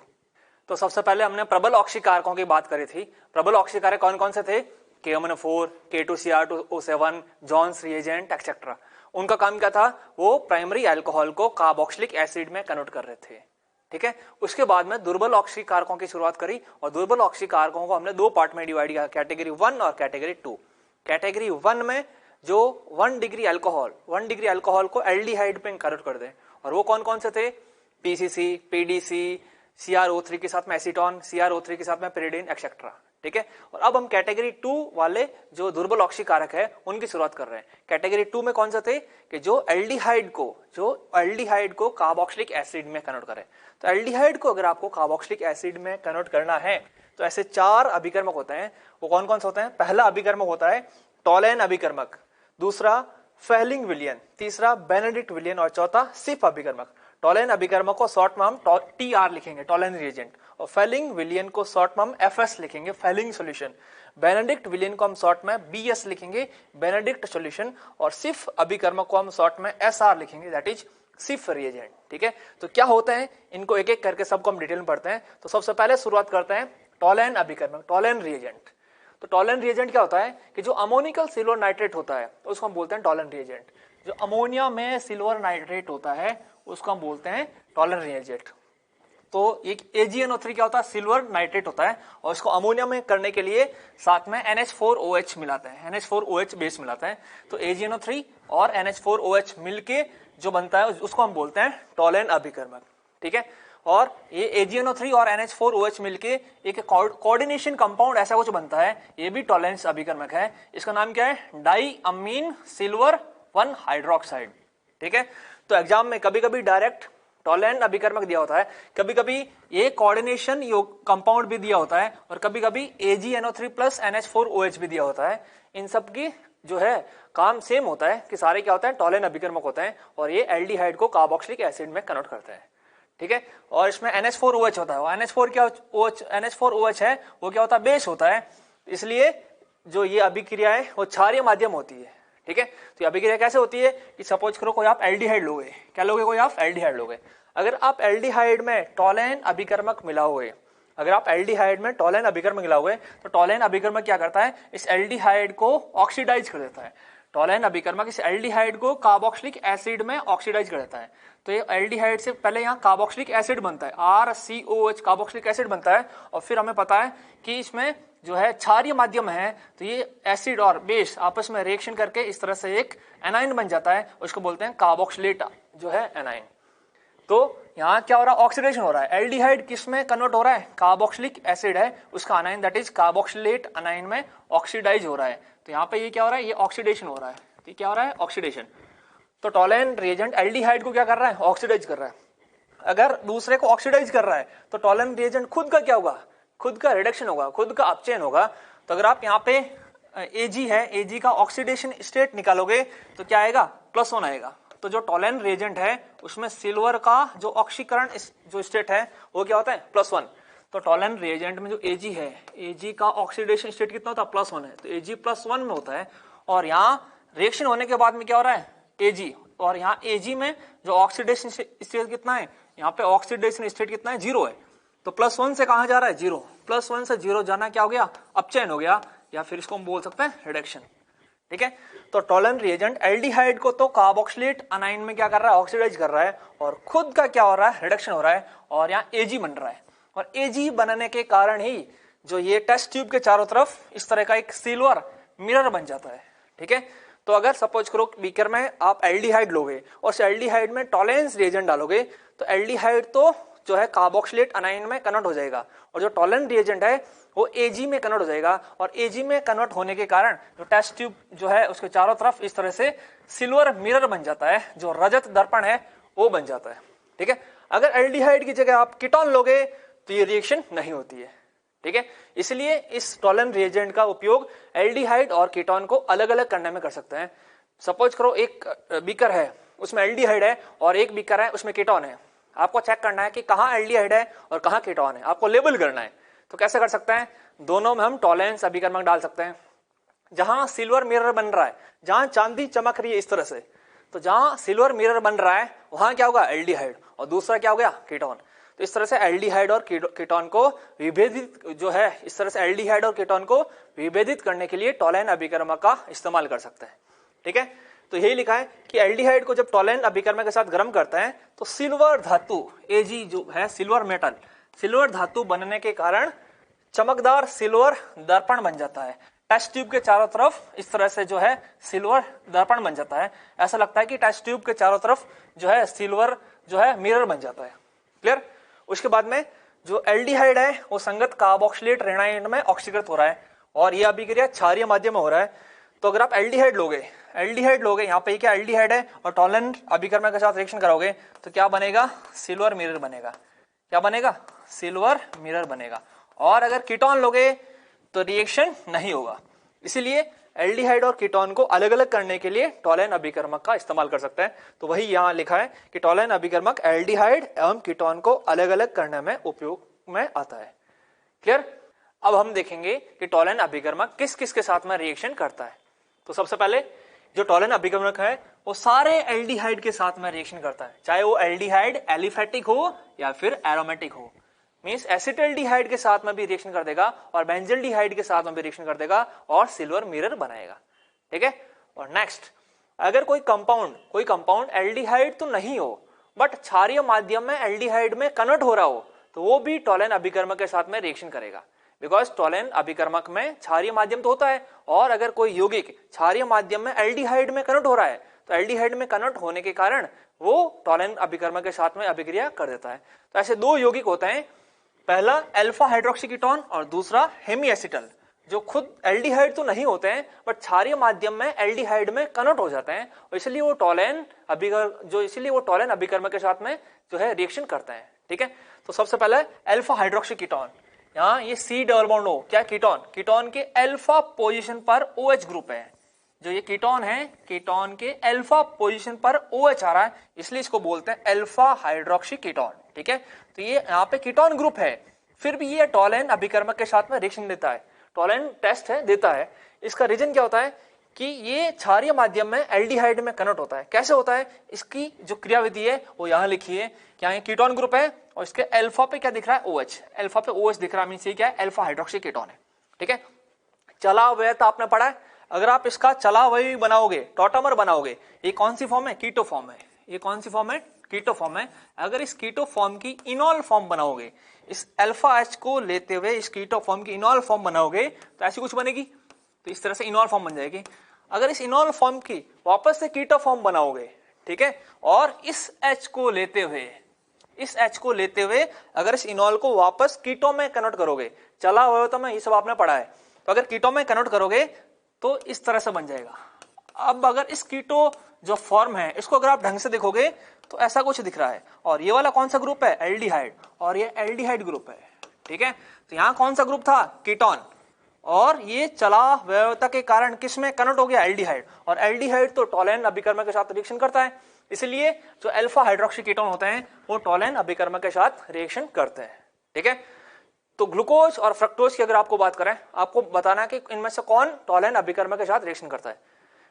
तो सबसे पहले हमने प्रबल ऑक्सीकारकों की बात करी थी। प्रबल ऑक्सीकारक कौन कौन से थे? KMnO4, K2Cr2O7, Johns reagent etcetera. उनका काम क्या था? वो प्राइमरी अल्कोहल को कार्बोक्सिलिक एसिड में कन्वर्ट कर रहे थे। ठीक है, उसके बाद में दुर्बल ऑक्सीकारकों की शुरुआत करी और दुर्बल ऑक्सीकारकों को हमने 2 पार्ट में डिवाइड किया, कैटेगरी 1 और कैटेगरी 2। कैटेगरी 1 में जो 1 डिग्री अल्कोहल को एल्डिहाइड में कन्वर्ट कर दे, और वो कौन कौन से थे? PCC, PDC, CrO3 के साथ में एसीटोन, CrO3 के साथ में pyridine एक्सेट्रा। ठीक है, और अब हम कैटेगरी 2 वाले जो दुर्बल ऑक्सीकारक है उनकी शुरुआत कर रहे हैं। कैटेगरी 2 में कौन सा थे? कि जो एल्डिहाइड को कार्बोक्सिलिक एसिड में कन्वर्ट करे। तो एल्डिहाइड को अगर आपको कार्बोक्सिलिक एसिड में कन्वर्ट करना है तो ऐसे 4 अभिकर्मक होते हैं। वो कौन कौन से होते हैं? पहला अभिकर्मक होता है टॉलेन अभिकर्मक, दूसरा फेलिंग विलियन, तीसरा बेनेडिक्ट विलियन और चौथा सिफ अभिकर्मक। टॉलेन अभिकर्मक को शॉर्ट में हम TR लिखेंगे, टॉलेन रिएजेंट, और फेलिंग विलियन को शॉर्ट में हम FS लिखेंगे, फेलिंग सॉल्यूशन। बेनेडिक्ट विलियन को हम शॉर्ट में BS लिखेंगे, बेनेडिक्ट सॉल्यूशन, और सिफ अभिकर्मक को हम शॉर्ट में SR लिखेंगे, दैट इज सिफ रिएजेंट। ठीक है, तो क्या होते हैं इनको एक एक करके सबको हम डिटेल में पढ़ते हैं। तो सबसे पहले शुरुआत करते हैं टॉलेन अभिकर्मक, टॉलेन रिएजेंट। तो टॉलेन रिएजेंट क्या होता है कि जो अमोनिकल सिल्वर नाइट्रेट होता है उसको हम बोलते हैं टॉलेन रिएजेंट। जो अमोनिया में सिल्वर नाइट्रेट होता है उसको हम बोलते हैं टॉलेन रिएजेंट। तो एक AgNO3 क्या होता है? सिल्वर नाइट्रेट होता है और इसको अमोनिया में करने के लिए साथ में NH4OH मिलाते हैं, NH4OH बेस मिलाते हैं। तो AgNO3 और NH4OH मिलके जो बनता है उसको हम बोलते हैं टॉलेन अभिकर्मक। ठीक है, और ये AgNO3 और NH4OH मिलके एक कोऑर्डिनेशन कंपाउंड ऐसा कुछ बनता है, ये भी टॉलेंस अभिकर्मक है। इसका नाम क्या है? डाईअमीन सिल्वर 1 हाइड्रोक्साइड। ठीक है, तो एग्जाम में कभी कभी डायरेक्ट टॉलेन अभिकर्मक दिया होता है, कभी कभी ये कोऑर्डिनेशन कंपाउंड भी दिया होता है, और कभी कभी AgNO3 प्लस NH4OH भी दिया होता है। इन सब की जो है काम सेम होता है कि सारे क्या होते हैं, टॉलेन अभिकर्मक होते हैं और ये एल्डिहाइड को कार्बोक्सिलिक एसिड में कन्वर्ट करते हैं। ठीक है, और इसमें NH4OH होता है। NH4 क्या NH4OH है वो क्या होता है, बेस होता है, इसलिए जो ये अभिक्रिया है वो क्षारीय माध्यम होती है। ठीक है, तो ये अभिक्रिया कैसे होती है कि सपोज करो कोई आप एल्डिहाइड लोगे, क्या लोगे, कोई आप एल्डिहाइड लोगे, अगर आप एल्डिहाइड में टॉलेन अभिकर्मक मिलाओगे, अगर आप एल्डिहाइड में टॉलेन अभिकर्मक मिलाओगे तो टॉलेन अभिकर्मक क्या करता है, इस एल्डिहाइड को ऑक्सीडाइज कर देता है। टॉलेन अभिकर्मक इस एल्डिहाइड को कार्बोक्सिलिक एसिड में ऑक्सीडाइज कर देता है। तो ये एल्डिहाइड से पहले यहाँ कार्बोक्सिलिक एसिड बनता है, RCOH कार्बोक्सिलिक एसिड बनता है, और फिर हमें पता है कि इसमें जो है क्षारीय माध्यम है, तो ये एसिड और बेस आपस में रिएक्शन करके इस तरह से एक एनाइन बन जाता है, उसको बोलते हैं कार्बोक्सिलेट जो है एनाइन। तो यहाँ क्या हो रहा है, ऑक्सीडेशन हो रहा है। एल्डिहाइड किस में कन्वर्ट हो रहा है, कार्बोक्सिलिक एसिड है उसका anion, that is carboxylate anion में ऑक्सीडाइज हो रहा है। तो यहाँ पे ये क्या हो रहा है, ये ऑक्सीडेशन हो रहा है। तो क्या हो रहा है, ऑक्सीडेशन। तो टॉलेन रिएजेंट एल्डिहाइड को क्या कर रहा है, ऑक्सीडाइज कर रहा है। अगर दूसरे को ऑक्सीडाइज कर रहा है तो टॉलेन रिएजेंट खुद का क्या होगा, खुद का रिडक्शन होगा, खुद का अपचयन होगा। तो अगर आप यहाँ पे Ag है, Ag का ऑक्सीडेशन स्टेट निकालोगे तो क्या आएगा, +1 आएगा। तो जो टॉलेन रिएजेंट है उसमें सिल्वर का जो ऑक्सीकरण जो स्टेट है वो क्या होता है, +1। तो टॉलेन रिएजेंट में जो Ag है, Ag का ऑक्सीडेशन स्टेट कितना होता है, +1 है, तो Ag +1 में होता है। और यहाँ रिएक्शन होने के बाद में क्या हो रहा है, Ag, और यहाँ Ag में जो ऑक्सीडेशन स्टेट कितना है, यहाँ पे ऑक्सीडेशन स्टेट कितना है, 0 है। तो +1 से कहाँ जा रहा है, 0, +1 से 0 जाना क्या हो गया, अपचयन हो गया, या फिर इसको हम बोल सकते हैं रिडक्शन। ठीक है, तो टॉलेन रिएजेंट एल्डिहाइड को तो कार्बोक्सिलेट अनाइन में क्या कर रहा है, ऑक्सीडाइज कर रहा है, और खुद का क्या हो रहा है, रिडक्शन हो रहा है, और यहाँ Ag बन रहा है। और Ag बनने के कारण ही जो ये टेस्ट ट्यूब के चारों तरफ इस तरह का एक सिल्वर मिरर बन जाता है। ठीक है, तो अगर सपोज करो बीकर में आप एल्डिहाइड लोगे और उस एल्डिहाइड में टॉलेंस रिएजेंट डालोगे तो एल्डिहाइड तो जो है कार्बोक्सिलेट अनाइन में कन्वर्ट हो जाएगा, और जो टॉलेन रिएजेंट है वो Ag में कन्वर्ट हो जाएगा, और Ag में कन्वर्ट होने के कारण जो टेस्ट ट्यूब जो है उसके चारों तरफ इस तरह से सिल्वर मिरर बन जाता है, जो रजत दर्पण है वो बन जाता है। ठीक है, अगर एल्डिहाइड की जगह आप कीटोन लोगे तो ये रिएक्शन नहीं होती है। ठीक है, इसलिए इस टॉलेन रिएजेंट का उपयोग एल्डिहाइड और कीटोन को अलग अलग करने में कर सकते हैं। सपोज करो एक बीकर है उसमें एल्डिहाइड है और एक बीकर है उसमें कीटोन है, आपको चेक करना है कि कहाँ एल्डिहाइड है और कहाँ कीटोन है, आपको लेबल करना है। तो कैसे कर सकते हैं, दोनों में हम टॉलेंस अभिकर्मक डाल सकते हैं। जहां सिल्वर मिरर बन रहा है, जहां चांदी चमक रही है इस तरह से, तो जहां सिल्वर मिरर बन रहा है वहां क्या होगा, एल्डिहाइड, और दूसरा क्या हो गया, कीटोन। तो इस तरह से एल्डिहाइड और कीटोन को विभेदित जो है, इस तरह से एल्डिहाइड और कीटोन को विभेदित करने के लिए टॉलेन अभिकर्मक का इस्तेमाल कर सकते हैं। ठीक है, तो यही लिखा है कि एल्डिहाइड को जब टॉलेन अभिकर्मक के साथ गर्म करते हैं तो सिल्वर धातु Ag जो है सिल्वर मेटल, सिल्वर धातु बनने के कारण चमकदार सिल्वर दर्पण बन जाता है। टेस्ट ट्यूब के चारों तरफ इस तरह से जो है सिल्वर दर्पण बन जाता है, ऐसा लगता है कि टेस्ट ट्यूब के चारों तरफ जो है सिल्वर जो है मिरर बन जाता है। क्लियर। उसके बाद में जो एल्डिहाइड है वो संगत कार्बोक्सिलेट रेनाइन में ऑक्सीकृत हो रहा है, और यह अभिक्रिया क्षारीय माध्यम में हो रहा है। तो अगर आप एल्डिहाइड लोगे यहाँ पे क्या एल्डिहाइड है और टॉलेन अभिकर्मक के साथ रिएक्शन करोगे तो क्या बनेगा, सिल्वर मिरर बनेगा। क्या बनेगा, सिल्वर मिरर बनेगा। और अगर कीटोन लोगे तो रिएक्शन नहीं होगा। इसीलिए एल्डिहाइड और कीटोन को अलग अलग करने के लिए टॉलेन अभिकर्मक का इस्तेमाल कर सकते हैं। तो वही यहाँ लिखा है कि टॉलेन अभिकर्मक एल्डिहाइड एवं कीटोन को अलग अलग करने में उपयोग में आता है। क्लियर। अब हम देखेंगे कि टॉलेन अभिकर्मक किस किस के साथ में रिएक्शन करता है। तो सबसे पहले जो टॉलेन अभिकर्मक है वो सारे एल्डिहाइड के साथ में रिएक्शन करता है, चाहे वो एल्डिहाइड एलिफेटिक हो या फिर एरोमेटिक हो। मींस एसिटाल्डिहाइड के साथ में भी रिएक्शन कर देगा और बेंजल्डिहाइड के साथ में भी रिएक्शन कर देगा और सिल्वर मिरर बनाएगा। ठीक है। और नेक्स्ट, अगर कोई कंपाउंड एल्डिहाइड तो नहीं हो बट क्षारीय माध्यम में एल्डिहाइड में कन्वर्ट हो रहा हो तो वो भी टॉलेन अभिकर्मक के साथ में रिएक्शन करेगा। बिकॉज टॉलेन अभिकर्मक में क्षारीय माध्यम तो होता है, और अगर कोई यौगिक क्षारीय माध्यम में एल्डिहाइड में कन्वर्ट हो रहा है तो एल्डिहाइड में कन्वर्ट होने के कारण वो टॉलेन अभिकर्मक के साथ में अभिक्रिया कर देता है। तो ऐसे दो यौगिक होते हैं, पहला अल्फा हाइड्रोक्सी कीटोन और दूसरा हेमी एसिटल, जो खुद एल्डिहाइड तो नहीं होते हैं बट क्षारीय माध्यम में एल्डिहाइड में कन्वर्ट हो जाते हैं, और इसलिए वो टॉलेन अभिकर्मक के साथ में जो है रिएक्शन करते हैं। ठीक है। तो सबसे पहले अल्फा हाइड्रोक्सी कीटोन, यहाँ ये C डबल बॉन्ड O क्या कीटोन के अल्फा पोजीशन पर OH ग्रुप है, जो ये कीटोन है, कीटोन के अल्फा पोजीशन पर OH आ रहा है, इसलिए इसको बोलते हैं अल्फा हाइड्रोक्सी कीटोन। ठीक है, तो ये यहाँ पे कीटोन ग्रुप है, फिर भी ये टॉलेन अभिकर्मक के साथ में रिएक्शन देता है, टॉलेन टेस्ट है देता है। इसका रीजन क्या होता है कि ये क्षारीय माध्यम में एल्डिहाइड में कन्वर्ट होता है। कैसे होता है, इसकी जो क्रियाविधि है वो यहाँ लिखी है कि यहाँ कीटोन ग्रुप है और इसके अल्फा पे क्या दिख रहा है, OH, अल्फा पे OH दिख रहा है, मींस ये क्या है, अल्फा हाइड्रोक्सी कीटोन है। ठीक है, चला हुआ तो आपने पढ़ा है, अगर आप इसका चला हुआ बनाओगे, टॉटमर बनाओगे, ये कौन सी फॉर्म है, कीटो फॉर्म है। ये कौन सी फॉर्म है, कीटो फॉर्म है। अगर इस कीटो फॉर्म की इनॉल फॉर्म बनाओगे, इस अल्फा H को लेते हुए इस कीटो फॉर्म की इनॉल फॉर्म बनाओगे तो ऐसी कुछ बनेगी, तो इस तरह से इनॉल फॉर्म बन जाएगी। अगर इस इनॉल फॉर्म की वापस से कीटो फॉर्म बनाओगे, ठीक है, और इस H को लेते हुए अगर इस इनॉल को वापस कीटो में कन्वर्ट करोगे, चला हुआ तो मैं ये सब आपने पढ़ा है, तो अगर कीटो में कन्वर्ट करोगे तो इस तरह से बन जाएगा। अब अगर इस कीटो जो फॉर्म है इसको अगर आप ढंग से देखोगे तो ऐसा कुछ दिख रहा है, और ये वाला कौन सा ग्रुप है, एल्डिहाइड, और ये एल्डिहाइड ग्रुप है। ठीक है, तो यहां कौन सा ग्रुप था, कीटोन, और ये चला व्यवस्था के कारण किस में कन्वर्ट हो गया, एल्डिहाइड, और एल्डिहाइड तो टॉलेन अभिकर्मक के साथ रिएक्शन करता है, इसलिए जो अल्फा हाइड्रोक्सी कीटोन होते हैं वो टॉलेन अभिकर्मक के साथ रिएक्शन करते हैं। ठीक है, तो ग्लूकोज और फ्रक्टोज की अगर आपको बात करें, आपको बताना है कि इनमें से कौन टॉलेन अभिकर्मक के साथ रिएक्शन करता है।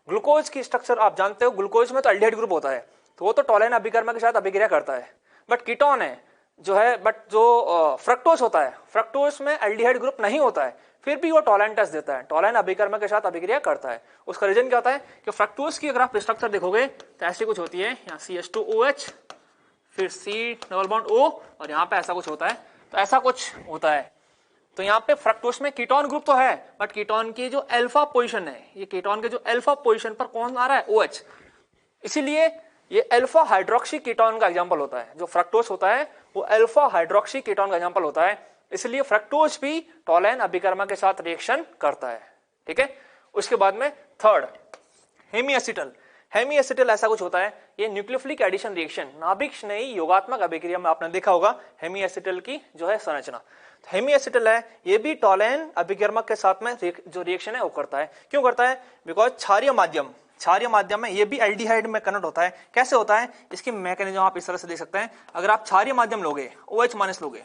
ग्लूकोज की स्ट्रक्चर आप जानते हो, ग्लूकोज में तो एल्डिहाइड ग्रुप होता है, तो वो तो टॉलेन अभिकर्मक के साथ अभिक्रिया करता है, बट कीटोन है जो है, बट जो फ्रक्टोज होता है, फ्रक्टोज में एल्डिहाइड ग्रुप नहीं होता है, फिर भी वो टॉलेन टेस्ट देता है, टॉलेन अभिकर्मक के साथ अभिक्रिया करता है। उसका रीजन क्या होता है कि फ्रक्टोज की अगर आप स्ट्रक्चर देखोगे तो ऐसी कुछ होती है, यहाँ CH2OH, फिर C+O, और यहाँ पे ऐसा कुछ होता है, तो ऐसा कुछ होता है। तो यहाँ पे फ्रक्टोज में कीटोन ग्रुप तो है, बट कीटोन की जो अल्फा पोजीशन है, ये कीटोन के जो अल्फा पोजीशन पर कौन आ रहा है, OH, इसीलिए ये अल्फा हाइड्रोक्सी कीटोन का एग्जांपल होता है। जो फ्रक्टोज होता है वो अल्फा हाइड्रोक्सी कीटोन का एग्जांपल होता है, इसलिए फ्रक्टोज भी टॉलेन अभिकर्मक के साथ रिएक्शन करता है। ठीक है, उसके बाद में थर्ड, हेमीएसिटल। हेमीएसिटल ऐसा कुछ होता है, ये न्यूक्लियोफिलिक एडिशन रिएक्शन, नाभिक स्नेही योगात्मक अभिक्रिया में आपने देखा होगा हेमीएसिटल की जो है संरचना। हेमीएसिटल है, ये भी टॉलेन अभिकर्मक के साथ में जो रिएक्शन है वो करता है। क्यों करता है, बिकॉज क्षारीय माध्यम में ये भी एल्डिहाइड में कन्वर्ट होता है। कैसे होता है, इसकी मैकेनिज्म आप इस तरह से देख सकते हैं। अगर आप क्षारीय माध्यम लोगे, OH- लोगे,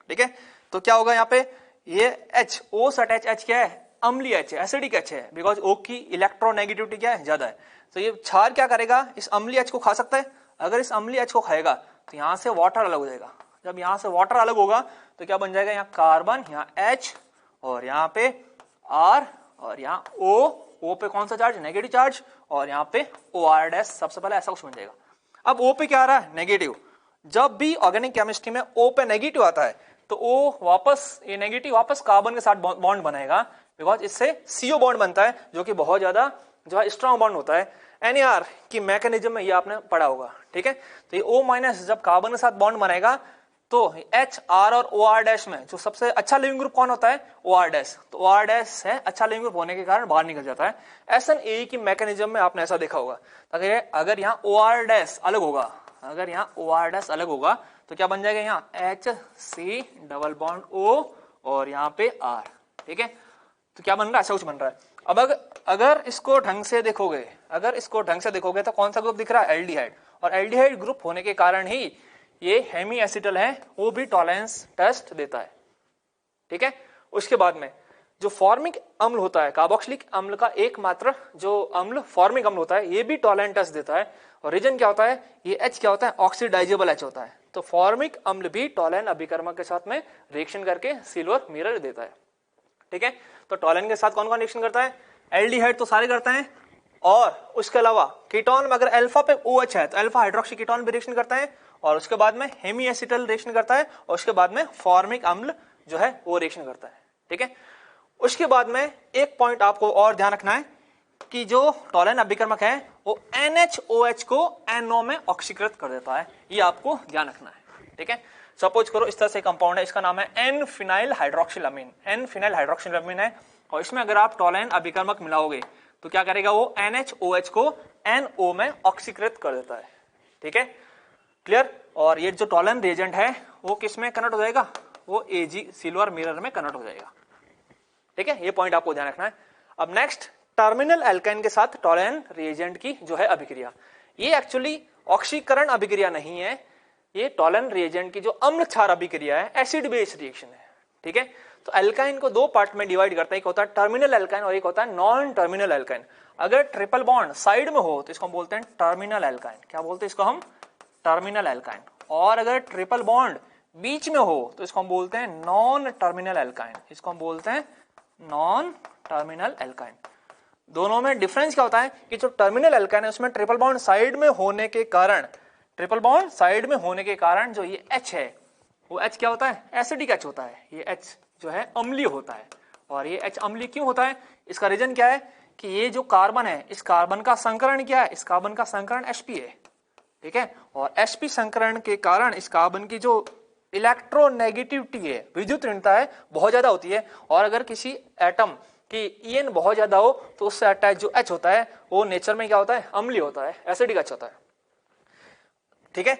ठीक है, तो क्या होगा, यहाँ पे ये H, O सट H क्या है, अम्लीय H है, एसिडिक H है, बिकॉज O की इलेक्ट्रोनेगेटिविटी क्या है, ज्यादा है। तो ये क्षार क्या करेगा, इस अम्लीय H को खा सकता है। अगर इस अम्लीय H को खाएगा तो यहाँ से वाटर अलग हो जाएगा। जब यहाँ से वाटर अलग होगा तो क्या बन जाएगा, यहाँ कार्बन, यहाँ H, और यहाँ पे R, और यहाँ O पे कौन सा चार्ज, नेगेटिव चार्ज, और यहाँ पे OR-, सबसे पहले ऐसा कुछ बन जाएगा। अब O पे क्या आ रहा है, नेगेटिव। जब भी ऑर्गेनिक केमिस्ट्री में O पे नेगेटिव आता है तो O वापस, ये नेगेटिव वापस कार्बन के साथ बॉन्ड बनाएगा, बिकॉज इससे CO बॉन्ड बनता है जो कि बहुत ज्यादा जो है स्ट्रॉन्ग बॉन्ड होता है। NAR की मैकेनिज्म में ये आपने पढ़ा होगा। ठीक है, तो ये O- जब कार्बन के साथ बॉन्ड बनाएगा तो H, R और OR- में जो सबसे अच्छा लिविंग ग्रुप कौन होता है, OR-, तो OR- है अच्छा लिविंग ग्रुप होने के कारण बाहर निकल जाता है। SN-AE की मैकेनिज्म में आपने ऐसा देखा होगा। अगर यहाँ OR- अलग होगा, अगर यहाँ OR- अलग होगा तो क्या बन जाएगा, यहाँ HC+O और यहाँ पे R। ठीक है, तो क्या बन रहा है, ऐसा कुछ बन रहा है। अब अगर इसको ढंग से देखोगे तो कौन सा ग्रुप दिख रहा है, एल्डिहाइड, और एल्डिहाइड ग्रुप होने के कारण ही ये हेमीएसिटल है, वो भी टॉलेरेंस टेस्ट देता है। ठीक है, उसके बाद में जो फॉर्मिक अम्ल होता है, कार्बोक्सिलिक अम्ल का एकमात्र जो अम्ल फॉर्मिक अम्ल होता है, ये भी टॉलेरेंस टेस्ट देता है। और रीजन क्या होता है, ये H क्या होता है, ऑक्सीडाइजेबल H होता है। तो फॉर्मिक अम्ल भी टॉलेन अभिकर्मक के साथ में रिएक्शन करके सिल्वर मिरर देता है। ठीक है, तो टॉलेन के साथ कौन कौन रिएक्शन करता है, एल्डिहाइड तो सारे करते हैं, और उसके अलावा कीटोन में अगर अल्फा पे OH है तो अल्फा हाइड्रोक्सी कीटोन भी रिएक्शन करता है, और उसके बाद में हेमीएसिटल रिएक्शन करता है, और उसके बाद में फॉर्मिक अम्ल जो है वो रिएक्शन करता है। ठीक है, उसके बाद में एक पॉइंट आपको और ध्यान रखना है कि जो टॉलेन अभिकर्मक है वो NHOH को NO में ऑक्सीकृत कर देता है, ये आपको ध्यान रखना है। ठीक है, सपोज करो इस तरह से कंपाउंड है, इसका नाम है N-फिनाइल हाइड्रोक्सिलामीन, N-फिनाइल हाइड्रोक्सिलामीन है, और इसमें अगर आप टॉलेन अभिकर्मक मिलाओगे तो क्या करेगा, वो NHOH को NO में ऑक्सीकृत कर देता है। ठीक है, क्लियर। और ये जो टॉलेन रिएजेंट है वो किस में कन्वर्ट हो जाएगा, वो Ag सिल्वर मिरर में कन्वर्ट हो जाएगा। ठीक है, ये पॉइंट आपको ध्यान रखना है। अब नेक्स्ट टर्मिनल एल्काइन के साथ टॉलेन रिएजेंट की जो है अभिक्रिया। ये एक्चुअली ऑक्सीकरण अभिक्रिया नहीं है, ये टॉलेन रिएजेंट की जो अम्ल क्षार अभिक्रिया है, एसिड बेस रिएक्शन है। ठीक है, तो एल्काइन को दो पार्ट में डिवाइड करता है, एक होता है टर्मिनल एल्काइन और एक होता है नॉन टर्मिनल एल्काइन। अगर ट्रिपल बॉन्ड साइड में हो तो इसको हम बोलते हैं टर्मिनल एल्काइन। क्या बोलते हैं इसको हम? Terminal alkyne. और अगर ट्रिपल बॉन्ड बीच में हो तो इसको हम बोलते हैं नॉन टर्मिनल एल्काइन। इसको हम बोलते हैं नॉन टर्मिनल एल्काइन। दोनों में डिफरेंस क्या होता है कि जो टर्मिनल एल्काइन है उसमें ट्रिपल बॉन्ड साइड में होने के कारण, ट्रिपल बॉन्ड साइड में होने के कारण जो ये H है वो H क्या होता है? एसिडिक H होता है। ये H जो है अम्लीय होता है। और ये H अम्लीय क्यों होता है? इसका रीजन क्या है कि ये जो कार्बन है, इस कार्बन का संकरण क्या है? इस कार्बन का संकरण Sp है। ठीक है, और Sp संकरण के कारण इस कार्बन की जो इलेक्ट्रोनेगेटिविटी है, विद्युत ऋणता है, बहुत ज्यादा होती है। और अगर किसी एटम की En बहुत ज्यादा हो तो उससे अटैच जो H होता है वो नेचर में क्या होता है? अम्लीय होता है, एसिडिक H होता है। ठीक है,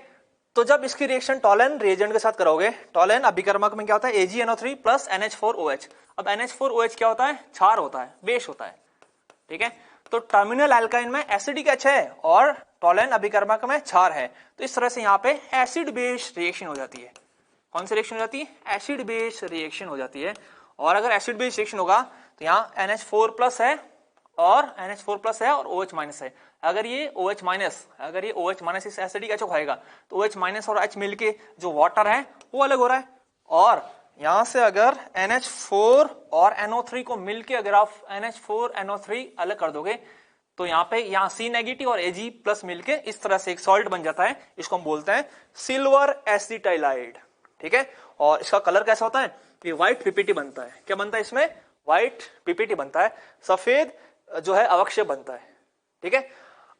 तो जब इसकी रिएक्शन टॉलेन रिएजेंट के साथ करोगे, टॉलेन अभिकर्मक में क्या होता है? AgNO3 plus NH4OH। अब NH4OH क्या होता है? क्षार होता है, बेस होता है। ठीक है, तो टर्मिनल एल्काइन में एसिडिक H है और टॉलेन अभिकर्मक में क्षार है। तो इस तरह से यहाँ पे एसिड बेस रिएक्शन हो जाती है। कौन सी रिएक्शन हो जाती है? एसिड बेस रिएक्शन हो जाती है। और अगर एसिड बेस रिएक्शन होगा तो यहाँ NH4 प्लस है और NH4 प्लस है और OH माइनस है। अगर ये OH माइनस इस एसिडिक H को खाएगा तो OH माइनस और H मिलके जो वाटर है वो अलग हो रहा है। और यहां से अगर NH4 और NO3 को मिलके अगर आप NH4 NO3 अलग कर दोगे तो यहाँ पे यहाँ C नेगेटिव और Ag प्लस मिलके इस तरह से एक सॉल्ट बन जाता है। इसको हम बोलते हैं सिल्वर एसिटाइलाइड। ठीक है, और इसका कलर कैसा होता है? ये व्हाइट पीपीटी बनता है। क्या बनता है इसमें? व्हाइट पीपीटी बनता है, सफेद जो है अवक्षेप बनता है। ठीक है,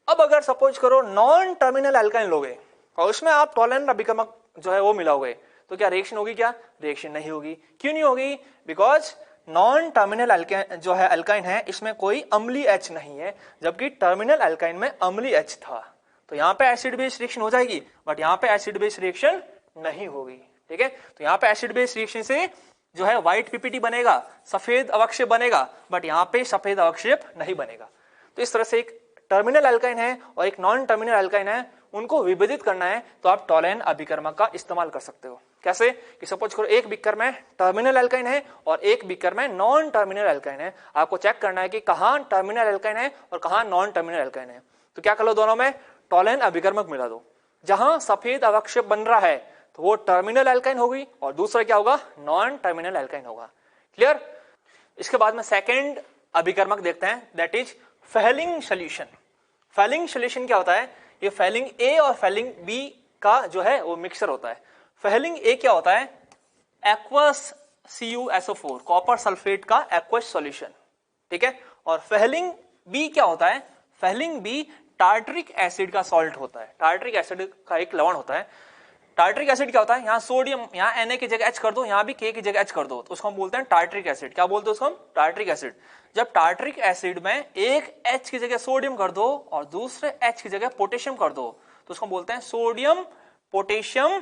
अब अगर सपोज करो नॉन टर्मिनल एल्काइन लोगे और उसमें आप टॉलेन अभिकर्मक जो है वो मिलाओगे तो क्या रिएक्शन होगी? क्या रिएक्शन नहीं होगी। क्यों नहीं होगी? बिकॉज नॉन टर्मिनल एल्काइन जो है एल्काइन है इसमें कोई अम्लीय H नहीं है, जबकि टर्मिनल एल्काइन में अम्लीय H था। तो यहाँ पे एसिड बेस रिएक्शन हो जाएगी, बट यहाँ पे एसिड बेस रिएक्शन नहीं होगी। ठीक है, तो यहाँ पे एसिड बेस रिएक्शन से जो है व्हाइट पीपीटी बनेगा, सफेद अवक्षेप बनेगा, बट यहाँ पे सफेद अवक्षेप नहीं बनेगा। तो इस तरह से एक टर्मिनल एल्काइन है और एक नॉन टर्मिनल एल्काइन है, उनको विभेदित करना है तो आप टॉलेन अभिकर्मक का इस्तेमाल कर सकते हो। कैसे? कि सपोज करो एक बीकर में टर्मिनल एल्काइन है और एक बीकर में नॉन टर्मिनल एल्काइन है। आपको चेक करना है कि कहां टर्मिनल एल्काइन है और कहां नॉन टर्मिनल एल्काइन है। तो क्या कर लो, दोनों में टॉलेन अभिकर्मक मिला दो। जहां सफेद अवक्षेप बन रहा है तो वो टर्मिनल एल्काइन होगी और दूसरा क्या होगा? नॉन टर्मिनल एल्काइन होगा। क्लियर? इसके बाद में सेकेंड अभिकर्मक देखते हैं, that is Fehling solution. Fehling solution क्या होता है? ये फेलिंग ए और फेलिंग बी का जो है वो मिक्सचर होता है। फेलिंग ए क्या होता है? एक्वस CuSO4 कॉपर सल्फेट का एक्वस सॉल्यूशन। ठीक है, और फेलिंग बी क्या होता है? फेलिंग बी टार्टरिक एसिड का सॉल्ट होता है। टार्टरिक एसिड का एक लवण होता है। टार्टरिक एसिड क्या होता है? यहाँ सोडियम, यहाँ Na की जगह H कर दो, यहाँ भी K की जगह H कर दो, तो उसको हम बोलते हैं टार्टरिक एसिड। क्या बोलते हैं उसको हम? Tartaric acid. जब टार्टरिक एसिड में एक H की जगह सोडियम कर दो और दूसरे H की जगह पोटेशियम कर दो तो उसको हम बोलते हैं sodium potassium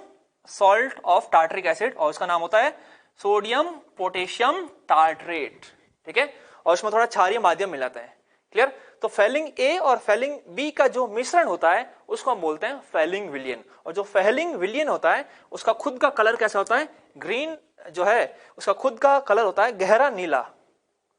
salt of tartaric acid, और उसका नाम होता है सोडियम पोटेशियम टार्टरेट। ठीक है, और उसमें थोड़ा क्षारीय माध्यम मिलाते हैं। क्लियर? तो फेलिंग ए और फेलिंग बी का जो मिश्रण होता है उसको हम बोलते हैं फेलिंग विलियन। और जो फेलिंग विलियन होता है उसका खुद का कलर कैसा होता है? ग्रीन जो है उसका खुद का कलर होता है गहरा नीला।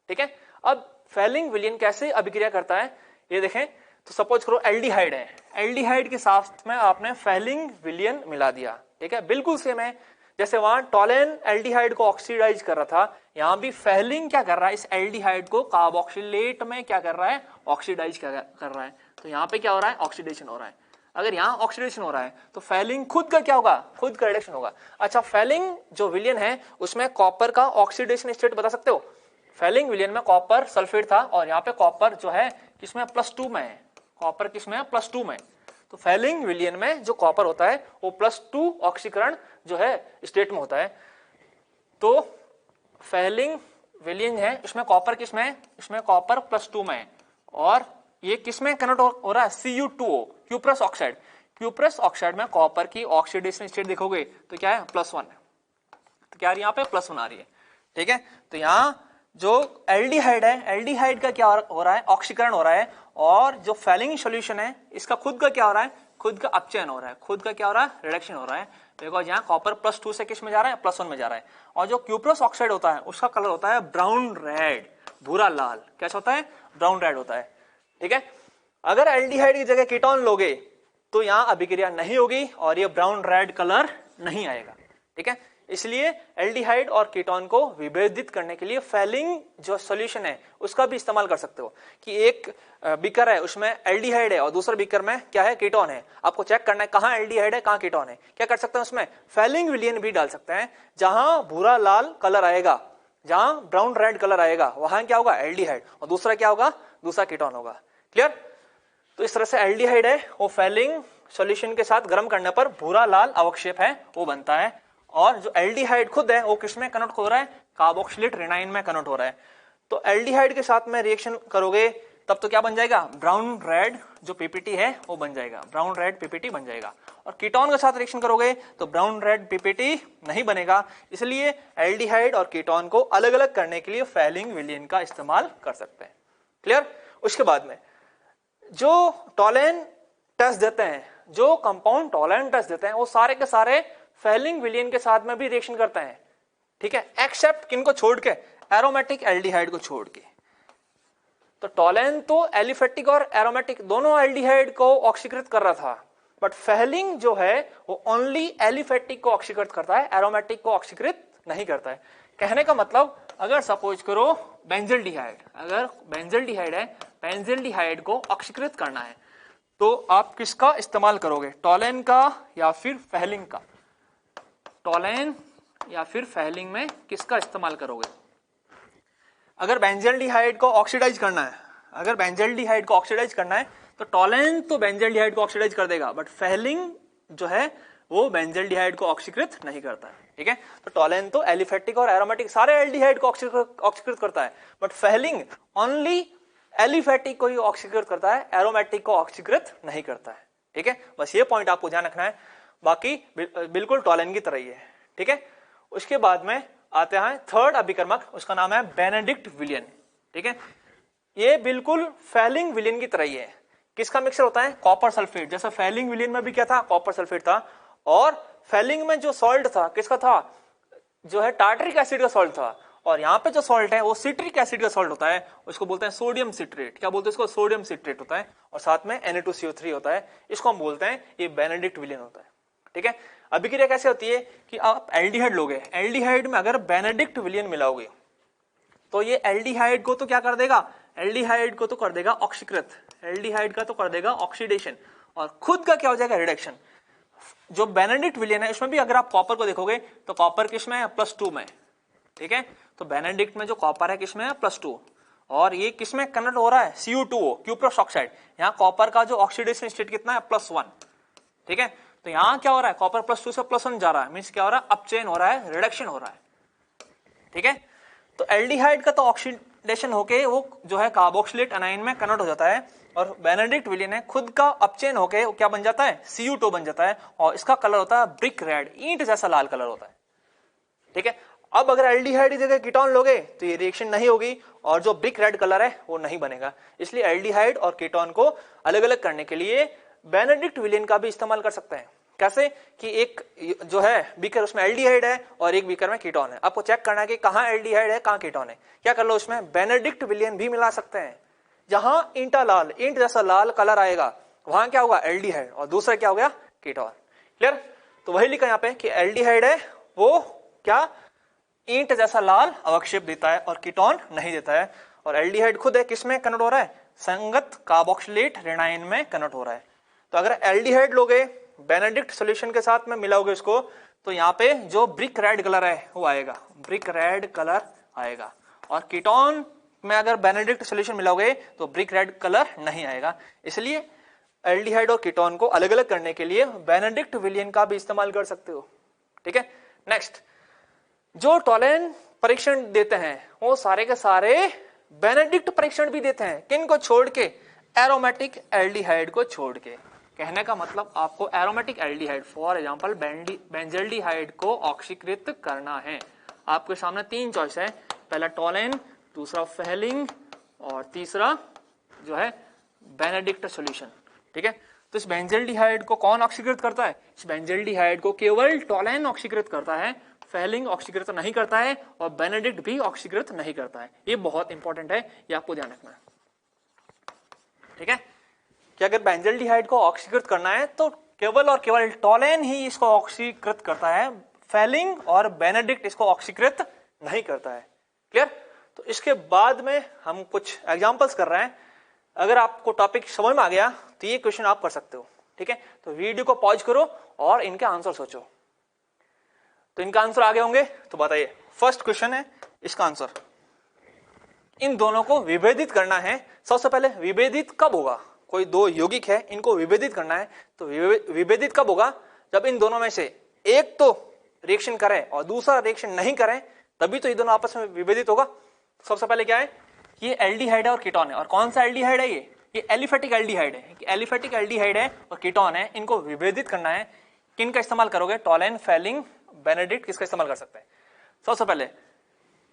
ठीक है, अब फेलिंग विलियन कैसे अभिक्रिया करता है ये देखें। तो सपोज करो एल्डिहाइड है, एल्डिहाइड के साथ में आपने फेलिंग विलियन मिला दिया। ठीक है, बिल्कुल सेम है जैसे वहां टॉलेन एल्डिहाइड को ऑक्सीडाइज कर रहा था, यहां भी फेलिंग क्या कर रहा है? इस एल्डिहाइड को कार्बोक्सिलेट में क्या कर रहा है? ऑक्सीडाइज कर रहा है। तो यहाँ पे क्या हो रहा है? ऑक्सीडेशन हो रहा है। अगर यहाँ ऑक्सीडेशन हो रहा है तो फेलिंग खुद का क्या होगा? खुद का रिडक्शन होगा। अच्छा, फेलिंग जो विलियन है उसमें कॉपर का ऑक्सीडेशन स्टेट बता सकते हो? फेलिंग विलियन में कॉपर सल्फेट था और यहाँ पे कॉपर जो है किसमें? +2 में है। कॉपर किसमें है? +2 में। तो फेलिंग विलियन में जो कॉपर होता है वो +2 ऑक्सीकरण जो है स्टेट में होता है। तो फेलिंग विलियन है इसमें कॉपर किसमें है? इसमें कॉपर +2 में है और ये किसमें कन्वर्ट हो रहा है? Cu2O, cuprous oxide. Cuprous oxide में कॉपर की ऑक्सीडेशन स्टेट देखोगे तो क्या है? +1। तो क्या यहाँ पे +1 आ रही है। ठीक है, तो यहाँ जो एल्डिहाइड है, एल्डिहाइड का क्या हो रहा है, ऑक्सीकरण हो रहा है, और जो फेलिंग सॉल्यूशन है इसका खुद का क्या हो रहा है, खुद का अपचयन हो रहा है, खुद का क्या हो रहा है, रिडक्शन हो रहा है, बिकॉज यहाँ कॉपर +2 से किस में जा रहा है, +1 में जा रहा है। और जो क्यूप्रस ऑक्साइड होता है उसका कलर होता है ब्राउन रेड, भूरा लाल, कैसा होता है, ब्राउन रेड होता है। ठीक है, अगर एल्डिहाइड की जगह कीटोन लोगे तो यहाँ अभिक्रिया नहीं होगी और ये ब्राउन रेड कलर नहीं आएगा। ठीक है, इसलिए एल्डिहाइड और कीटोन को विभेदित करने के लिए फेलिंग जो सॉल्यूशन है उसका भी इस्तेमाल कर सकते हो, कि एक बीकर है उसमें एल्डिहाइड है और दूसरे बीकर में क्या है, कीटोन है, आपको चेक करना है कहाँ एल्डिहाइड है कहाँ कीटोन है, क्या कर सकते हैं उसमें फेलिंग विलियन भी डाल सकते हैं, जहां भूरा लाल कलर आएगा, जहां ब्राउन रेड कलर आएगा वहां क्या होगा, एल्डिहाइड, और दूसरा क्या होगा, दूसरा कीटोन होगा। क्लियर? तो इस तरह से एल्डिहाइड है वो फेलिंग सॉल्यूशन के साथ गर्म करने पर भूरा लाल अवक्षेप है वो बनता है, और जो एल्डिहाइड खुद है वो किसमें कन्वर्ट हो रहा है, कार्बोक्सिलेट रेनाइन में कन्वर्ट हो रहा है। तो एल्डिहाइड के साथ में रिएक्शन करोगे तब तो क्या बन जाएगा, ब्राउन रेड जो पीपीटी है वो बन जाएगा, ब्राउन रेड पीपीटी बन जाएगा। और कीटोन के साथ रिएक्शन करोगे तो ब्राउन रेड पीपीटी नहीं बनेगा, इसलिए एल्डिहाइड और कीटोन को अलग अलग करने के लिए फेलिंग विलियन का इस्तेमाल कर सकते हैं। क्लियर? उसके बाद में जो टॉलेन टेस्ट देते हैं, जो कंपाउंड टॉलेन टेस्ट देते हैं वो सारे के सारे फेलिंग विलियन के साथ में भी रिएक्शन करते हैं। ठीक है, एक्सेप्ट किनको छोड़ के, एरोमेटिक एल्डिहाइड को छोड़ के। तो टॉलेन तो एलिफेटिक और एरोमेटिक दोनों एल्डिहाइड को ऑक्सीकृत कर रहा था, बट फेलिंग जो है वो ओनली एलिफेटिक को ऑक्सीकृत करता है, एरोमेटिक को ऑक्सीकृत नहीं करता है। कहने का मतलब अगर सपोज करो बेंजल्डिहाइड, अगर बेंजल्डिहाइड है, बेंजल्डिहाइड को ऑक्सीकृत करना है तो आप किसका इस्तेमाल करोगे, टॉलेन का या फिर फेलिंग का, टॉलेन या फिर फेलिंग में किसका इस्तेमाल करोगे? अगर बेंजल्डिहाइड को ऑक्सीडाइज करना है, अगर बेंजल्डिहाइड को ऑक्सीडाइज करना है तो टॉलेन तो बेंजल्डिहाइड को ऑक्सीडाइज कर देगा, बट फेलिंग जो है वो बेंजल्डिहाइड को ऑक्सीकृत नहीं करता है। ठीक है, तो टॉलेन तो एलिफेटिक और एरोमेटिक सारे एल्डिहाइड को ऑक्सीकृत करता है, बट फेलिंग ओनली एलिफेटिक को ही ऑक्सीकृत करता है, एरोमेटिक को ऑक्सीकृत नहीं करता है। ठीक है, बस ये पॉइंट आपको ध्यान रखना है, बाकी बिल्कुल टॉलेन की तरह ही है। ठीक है, उसके बाद में आते हैं थर्ड अभिकर्मक, उसका नाम है बेनेडिक्ट विलियन। ठीक है, ये बिल्कुल फेलिंग विलियन की तरह ही है। किसका मिक्सर होता है, कॉपर सल्फेट, जैसा फेलिंग विलियन में भी क्या था, कॉपर सल्फेट था, और फेलिंग में जो सॉल्ट था किसका था, जो है टार्टरिक एसिड का सॉल्ट था, और यहाँ पे जो सॉल्ट है वो सिट्रिक एसिड का सॉल्ट होता है, उसको बोलते हैं सोडियम सिट्रेट। क्या बोलते हैं इसको, सोडियम सिट्रेट होता है, और साथ में Na2CO3 होता है, इसको हम बोलते हैं ये बेनेडिक्ट विलियन होता है। ठीक है, अभिक्रिया कैसे होती है कि आप एल्डिहाइड लोगे, एल्डिहाइड में अगर बेनेडिक्ट विलियन मिलाओगे तो ये एल्डिहाइड को तो क्या कर देगा, एल्डिहाइड को तो कर देगा ऑक्सीकृत, एल्डिहाइड का तो कर देगा ऑक्सीडेशन, और खुद का क्या हो जाएगा, रिडक्शन। जो बेनेडिक्ट विलियन है इसमें भी अगर आप कॉपर को देखोगे तो कॉपर किसमें है, +2 में। ठीक है, तो बेनेडिक्ट में जो कॉपर है किसमें है, +2, और ये किसमें कन्वर्ट हो रहा है, Cu2O, क्यूप्रस ऑक्साइड। यहाँ कॉपर का जो ऑक्सीडेशन स्टेट कितना है, +1। ठीक है, तो यहाँ क्या हो रहा है, कॉपर +2 से +1 जा रहा है, मीन्स क्या हो रहा है, अपचयन हो रहा है, रिडक्शन हो रहा है। ठीक है, तो एल्डिहाइड का तो ऑक्सीडेशन होके वो जो है कार्बोक्सिलेट एनाइन में कन्वर्ट हो जाता है, और बेनेडिक्ट विलियन है खुद का अपचयन होके वो क्या बन जाता है, Cu2 बन जाता है, और इसका कलर होता है ब्रिक रेड, ईंट जैसा लाल कलर होता है। ठीक है, अब अगर एल्डिहाइड की जगह कीटोन लोगे तो ये रिएक्शन नहीं होगी और जो ब्रिक रेड कलर है वो नहीं बनेगा, इसलिए एल्डिहाइड और कीटोन को अलग अलग करने के लिए बेनेडिक्ट विलियन का भी इस्तेमाल कर सकते हैं। कैसे कि एक जो है बीकर उसमें एल्डिहाइड है और एक बीकर में कीटोन है, आपको चेक करना है कि कहाँ एल्डिहाइड है कहाँ कीटोन है, क्या कर लो उसमें बेनेडिक्ट विलियन भी मिला सकते हैं, जहां ईंटा लाल, ईंट जैसा लाल कलर आएगा वहां क्या होगा, एल्डिहाइड, और दूसरा क्या हो गया, कीटोन। क्लियर? तो वही लिखा यहाँ पे कि एल्डिहाइड है वो क्या, ईंट जैसा लाल अवक्षेप देता है और कीटोन नहीं देता है, और एल्डिहाइड खुद है किसमें कन्वर्ट हो रहा है, संगत कार्बोक्सिलेट रेनाइन में कन्वर्ट हो रहा है। तो अगर एल्डिहाइड लोगे बेनेडिक्ट सॉल्यूशन के साथ में मिलाओगे इसको तो यहाँ पे जो ब्रिक रेड कलर है वो आएगा, ब्रिक रेड कलर आएगा, और कीटोन में अगर बेनेडिक्ट सॉल्यूशन मिलाओगे तो ब्रिक रेड कलर नहीं आएगा। इसलिए एल्डिहाइड और कीटोन को अलग अलग करने के लिए बेनेडिक्ट विलियन का भी इस्तेमाल कर सकते हो। ठीक है, नेक्स्ट, जो टॉलेन परीक्षण देते हैं वो सारे के सारे बेनेडिक्ट परीक्षण भी देते हैं, किन को छोड़ के, एरोमेटिक एल्डिहाइड को छोड़ के। कहने का मतलब आपको aromatic aldehyde for example benzaldehyde को ऑक्सीकृत करना है, आपके सामने तीन चॉइस है, पहला टॉलेन, दूसरा फेलिंग और तीसरा जो है बेनेडिक्ट सॉल्यूशन। ठीक है, तो इस बेंजल्डिहाइड को कौन ऑक्सीकृत करता है? इस बेंजल्डिहाइड को केवल टोलैन ऑक्सीकृत करता है, फेलिंग ऑक्सीकृत नहीं करता है और बेनेडिक्ट भी ऑक्सीकृत नहीं करता है। ये बहुत इंपॉर्टेंट है, ये आपको ध्यान रखना है। ठीक है, कि अगर बेंजल्डिहाइड को ऑक्सीकृत करना है तो केवल और केवल टोलैन ही इसको ऑक्सीकृत करता है, फेलिंग और बेनेडिक्ट इसको ऑक्सीकृत नहीं करता है। क्लियर? तो इसके बाद में हम कुछ एग्जांपल्स कर रहे हैं। अगर आपको टॉपिक समझ में आ गया तो ये क्वेश्चन आप कर सकते हो। ठीक है, तो वीडियो को पॉज करो और इनके आंसर सोचो। तो इनका आंसर आगे होंगे तो बताइए। फर्स्ट क्वेश्चन है, इसका आंसर, इन दोनों को विभेदित करना है। सबसे पहले विभेदित कब होगा? कोई दो यौगिक है, इनको विभेदित करना है, तो विभेदित कब होगा? जब इन दोनों में से एक तो रिएक्शन करे और दूसरा रिएक्शन नहीं करे, तभी तो ये दोनों आपस में विभेदित होगा। सबसे पहले क्या है, ये एल्डिहाइड है और कीटोन है। और कौन सा एल्डिहाइड है? ये एलिफेटिक एल्डिहाइड है। एलिफेटिक एल्डिहाइड है और कीटोन है, इनको विभेदित करना है। किन का इस्तेमाल करोगे? टोलैन, फेलिंग, बेनेडिक्ट, किसका इस्तेमाल कर सकते हैं? सबसे पहले,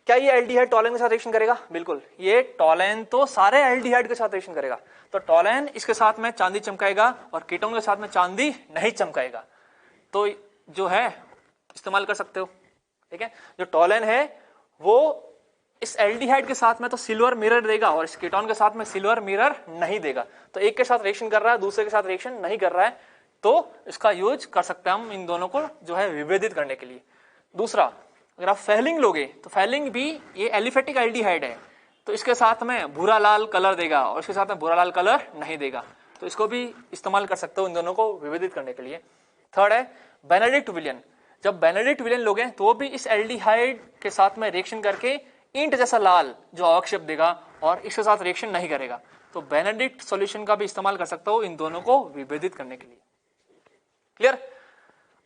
क्या ये एल्डिहाइड टोलैन के साथ रिएक्शन करेगा? बिल्कुल, ये टोलैन तो सारे एल्डिहाइड के साथ रिएक्शन करेगा। तो टोलैन इसके साथ में चांदी चमकाएगा और कीटोन के साथ में चांदी नहीं चमकाएगा। तो जो है इस्तेमाल कर सकते हो। ठीक है, जो टोलैन है वो इस एल्डिहाइड के साथ में तो सिल्वर मिरर देगा और इस कीटोन के साथ में सिल्वर मिरर नहीं देगा। तो एक के साथ रिएक्शन कर रहा है, दूसरे के साथ रिएक्शन नहीं कर रहा है, तो इसका यूज कर सकते हैं हम इन दोनों को जो है विभेदित करने के लिए। दूसरा, अगर आप फेलिंग लोगे तो फेलिंग भी ये एलिफेटिक एल्डिहाइड है, तो इसके साथ में भूरा लाल कलर देगा और इसके साथ में भूरा लाल कलर नहीं देगा। तो इसको भी इस्तेमाल कर सकते हो इन दोनों को विभेदित करने के लिए। थर्ड है बेनेडिक्ट विलियन। जब बेनेडिक्ट विलियन लोगे तो वो भी इस एल्डिहाइड के साथ में रिएक्शन करके ईंट जैसा लाल जो अवक्षेप देगा और इसके साथ रिएक्शन नहीं करेगा। तो बेनेडिक्ट सॉल्यूशन का भी इस्तेमाल कर सकते हो इन दोनों को विभेदित करने के लिए। क्लियर?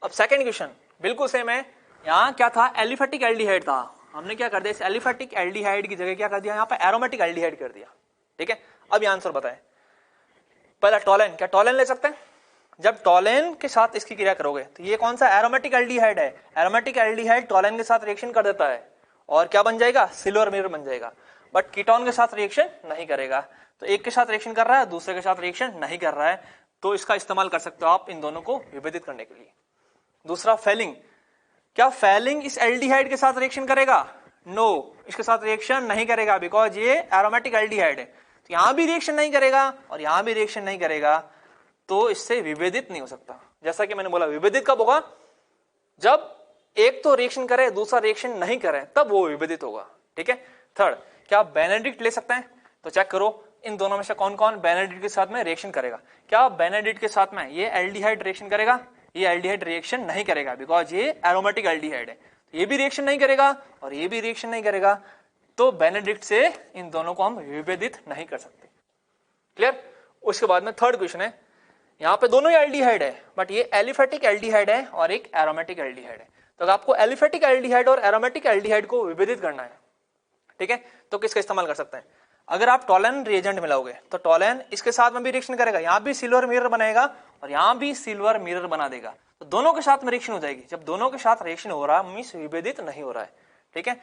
अब सेकंड क्वेश्चन बिल्कुल सेम है। यहाँ क्या था? एलिफेटिक एल्डिहाइड था, हमने क्या कर दिया, इस एलिफेटिक एल्डिहाइड की जगह क्या कर दिया, यहाँ पे एरोमेटिक एल्डिहाइड कर दिया। ठीक है, अब ये आंसर बताएं। पहला टोलैन, क्या टोलैन ले सकते हैं? जब टोलैन के साथ इसकी क्रिया करोगे तो ये कौन सा एरोमेटिक एल्डिहाइड है? एरोमेटिक एल्डिहाइड टोलैन के साथ रिएक्शन कर देता है और क्या बन जाएगा? सिल्वर मिरर बन जाएगा। बट कीटोन के साथ रिएक्शन नहीं करेगा। तो एक के साथ रिएक्शन कर रहा है, दूसरे के साथ रिएक्शन नहीं कर रहा है, तो इसका इस्तेमाल कर सकते हो आप इन दोनों को विभेदित करने के लिए। दूसरा फेलिंग, क्या फेलिंग इस एल्डिहाइड के साथ रिएक्शन करेगा? नो, इसके साथ रिएक्शन नहीं करेगा, बिकॉज ये एरोमेटिक एल्डिहाइड है। तो यहां भी रिएक्शन नहीं करेगा और यहां भी रिएक्शन नहीं करेगा, तो इससे विभेदित नहीं हो सकता। जैसा कि मैंने बोला, विभेदित कब होगा? जब एक तो रिएक्शन करे, दूसरा रिएक्शन नहीं करे, तब वो विभेदित होगा। ठीक है। थर्ड, क्या आप बेनेडिक्ट ले सकते हैं? तो चेक करो इन दोनों में से कौन कौन बेनेडिक्ट के साथ में रिएक्शन करेगा। क्या बेनेडिक्ट के साथ में ये एल्डिहाइड रिएक्शन करेगा? ये एल्डिहाइड रिएक्शन नहीं करेगा, बिकॉज ये एरोमेटिक एल्डिहाइड है। ये भी रिएक्शन नहीं करेगा और ये भी रिएक्शन नहीं करेगा, तो बेनेडिक्ट से इन दोनों को हम विभेदित नहीं कर सकते। क्लियर? उसके बाद में थर्ड क्वेश्चन है, यहाँ पे दोनों ही एल्डिहाइड है, बट ये एलिफेटिक एल्डिहाइड है और एक एरोमेटिक एल्डिहाइड है। तो आपको एलिफेटिक एल्डिहाइड और एरोमेटिक एल्डिहाइड को विभेदित करना है। ठीक है, तो किसका इस्तेमाल कर सकते हैं? अगर आप टोलैन रिएजेंट मिलाओगे तो टोलैन इसके साथ में भी रिएक्शन करेगा, यहां भी सिल्वर मिरर बनाएगा और यहां भी सिल्वर मिरर बना देगा, तो दोनों के साथ में रिएक्शन हो जाएगी। जब दोनों के साथ रिएक्शन हो रहा है मींस विभेदित नहीं हो रहा है। ठीक है,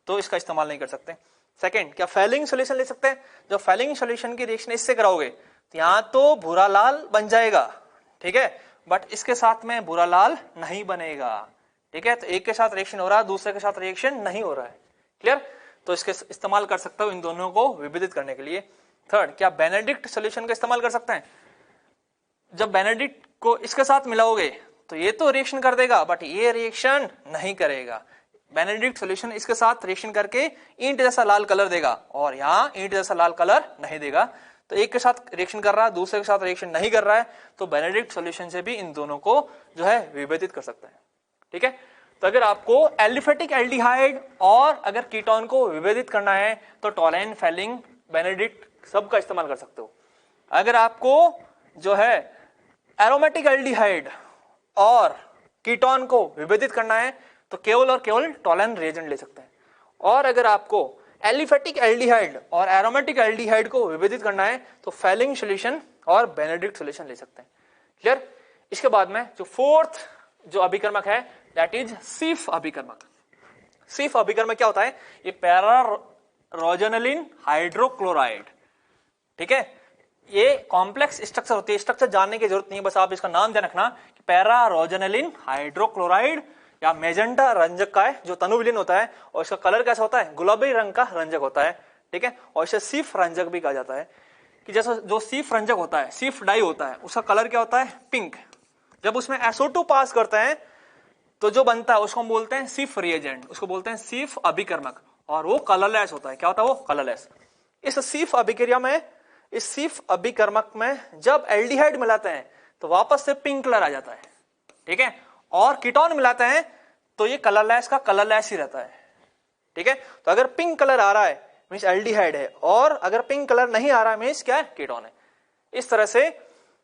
तो इसका इस्तेमाल नहीं कर सकते। सेकंड, क्या फेलिंग सॉल्यूशन ले सकते हैं? जब फेलिंग सॉल्यूशन की रिएक्शन इससे कराओगे तो यहां तो भूरा लाल बन जाएगा, ठीक है, बट इसके साथ में भूरा लाल नहीं बनेगा। ठीक है, तो एक के साथ रिएक्शन हो रहा है, दूसरे के साथ रिएक्शन नहीं हो रहा है। क्लियर? तो इसके इस्तेमाल कर सकते हो इन दोनों को विभेदित करने के लिए। थर्ड, क्या बेनेडिक्ट सॉल्यूशन का इस्तेमाल कर सकते हैं? जब बेनेडिक्ट को इसके साथ मिलाओगे तो ये तो रिएक्शन कर देगा, बट ये रिएक्शन नहीं करेगा। बेनेडिक्ट सॉल्यूशन इसके साथ रिएक्शन करके ईंट जैसा लाल कलर देगा और यहाँ ईंट जैसा लाल कलर नहीं देगा। तो एक के साथ रिएक्शन कर रहा है, दूसरे के साथ रिएक्शन नहीं कर रहा है, तो बेनेडिक्ट सॉल्यूशन से भी इन दोनों को जो है विभेदित कर सकते हैं। ठीक है, तो अगर आपको एलिफेटिक एल्डिहाइड और अगर कीटोन को विभेदित करना है तो टोलैन, फेलिंग, बेनेडिक्ट सब का इस्तेमाल कर सकते हो। अगर आपको जो है एरोमेटिक एल्डिहाइड और कीटोन को विभेदित करना है तो केवल और केवल टोलैन रिएजेंट ले सकते हैं। और अगर आपको एलिफेटिक एल्डिहाइड और एरोमेटिक एल्डिहाइड को विभेदित करना है तो फेलिंग सॉल्यूशन और बेनेडिक्ट सॉल्यूशन ले सकते हैं। क्लियर? इसके बाद में जो फोर्थ जो अभिकर्मक है दैट इज सीफ अभिकर्मक। सीफ अभिकर्मक क्या होता है? ये पैरा रोजेनिलिन हाइड्रोक्लोराइड। ठीक है, ये कॉम्प्लेक्स स्ट्रक्चर होती है, स्ट्रक्चर जानने की जरूरत नहीं है, बस आप इसका नाम ध्यान रखना कि पैरा रोजेनिलिन हाइड्रोक्लोराइड या मेजेंटा रंजक का है जो तनुविलीन होता है, और इसका कलर कैसा होता है, गुलाबी रंग का रंजक होता है। ठीक है, और इसे सीफ रंजक भी कहा जाता है कि जैसा जो सीफ रंजक होता है, सीफ डाई होता है, उसका कलर क्या होता है, पिंक। जब उसमें SO2 पास करते हैं तो जो बनता है उसको हम बोलते हैं सीफ रिएजेंट, उसको बोलते हैं सीफ अभिकर्मक, और वो कलरलेस होता है। क्या होता है वो, कलरलेस। इस सीफ अभिक्रिया में, इस सीफ अभिकर्मक में जब एल्डिहाइड मिलाते हैं तो वापस से पिंक कलर आ जाता है। ठीक है, और कीटोन मिलाते हैं तो ये कलरलेस का कलरलेस ही रहता है। ठीक है, तो अगर पिंक कलर आ रहा है मीन्स एल्डिहाइड है, और अगर पिंक कलर नहीं आ रहा है मीन्स क्या है, कीटोन है। इस तरह से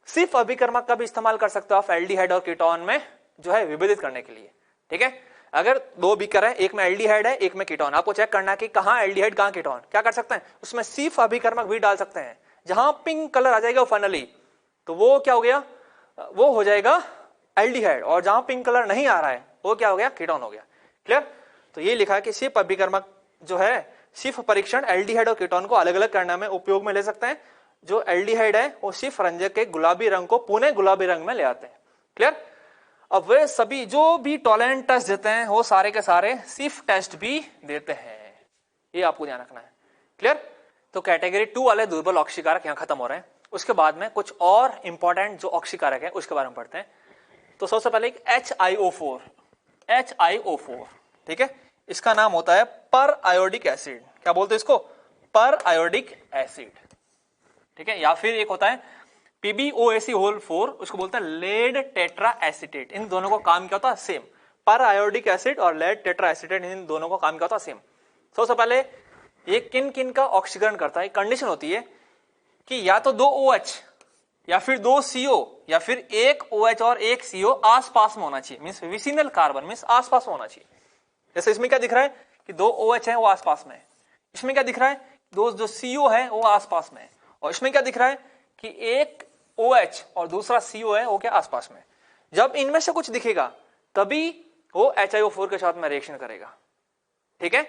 सिर्फ अभिकर्मक का भी इस्तेमाल कर सकते हो आप एल्डिहाइड और कीटोन में जो है विभेदित करने के लिए। ठीक है, अगर दो बीकर है, एक में एल्डिहाइड है, एक में कीटोन, आपको चेक करना है कि कहां एल्डिहाइड कहां कीटोन, क्या कर सकते हैं, उसमें सिर्फ अभिकर्मक भी डाल सकते हैं। जहां पिंक कलर आ जाएगा फाइनली तो वो क्या हो गया, वो हो जाएगा एल्डिहाइड, और जहां पिंक कलर नहीं आ रहा है वो क्या हो गया, कीटोन हो गया। क्लियर। तो ये लिखा है कि सिर्फ अभिकर्मक जो है, सिर्फ परीक्षण एल्डिहाइड और कीटोन को अलग अलग करने में उपयोग में ले सकते हैं। जो एल्डिहाइड है वो सिर्फ रंजक के गुलाबी रंग को पुनः गुलाबी रंग में ले आते हैं। क्लियर। अब वे सभी जो भी टॉलरेंट टेस्ट देते हैं वो सारे के सारे सिर्फ टेस्ट भी देते हैं, ये आपको ध्यान रखना है। क्लियर। तो कैटेगरी 2 वाले दुर्बल ऑक्सीकारक यहां खत्म हो रहे हैं। उसके बाद में कुछ और इंपॉर्टेंट जो ऑक्सीकारक है उसके बारे में पढ़ते हैं। तो सबसे पहले HiO4, HiO4, ठीक है, इसका नाम होता है पर आयोडिक एसिड। क्या बोलते हैं इसको, पर आयोडिक एसिड। ठीक है, या फिर एक होता है PbOAc(4), उसको बोलते हैं लेड टेट्रा एसिटेट। इन दोनों को काम क्या होता है, सेम। पर आयोडिक एसिड और लेड टेट्रा एसिटेट, इन दोनों को काम क्या होता है, सेम। सबसे पहले ये किन किन का ऑक्सीकरण करता है, कंडीशन होती है कि या तो 2 OH या फिर 2 CO या फिर 1 OH और 1 CO आसपास में होना चाहिए, मींस विसिनल कार्बन, मींस आसपास में होना चाहिए। जैसे इसमें क्या दिख रहा है कि 2 OH है वो आसपास में है, इसमें क्या दिख रहा है, दो जो CO है वो आसपास में है, और इसमें क्या दिख रहा है कि 1 OH और दूसरा CO है वो क्या आसपास में। जब इनमें से कुछ दिखेगा तभी वो HiO4 के साथ में रिएक्शन करेगा। ठीक है,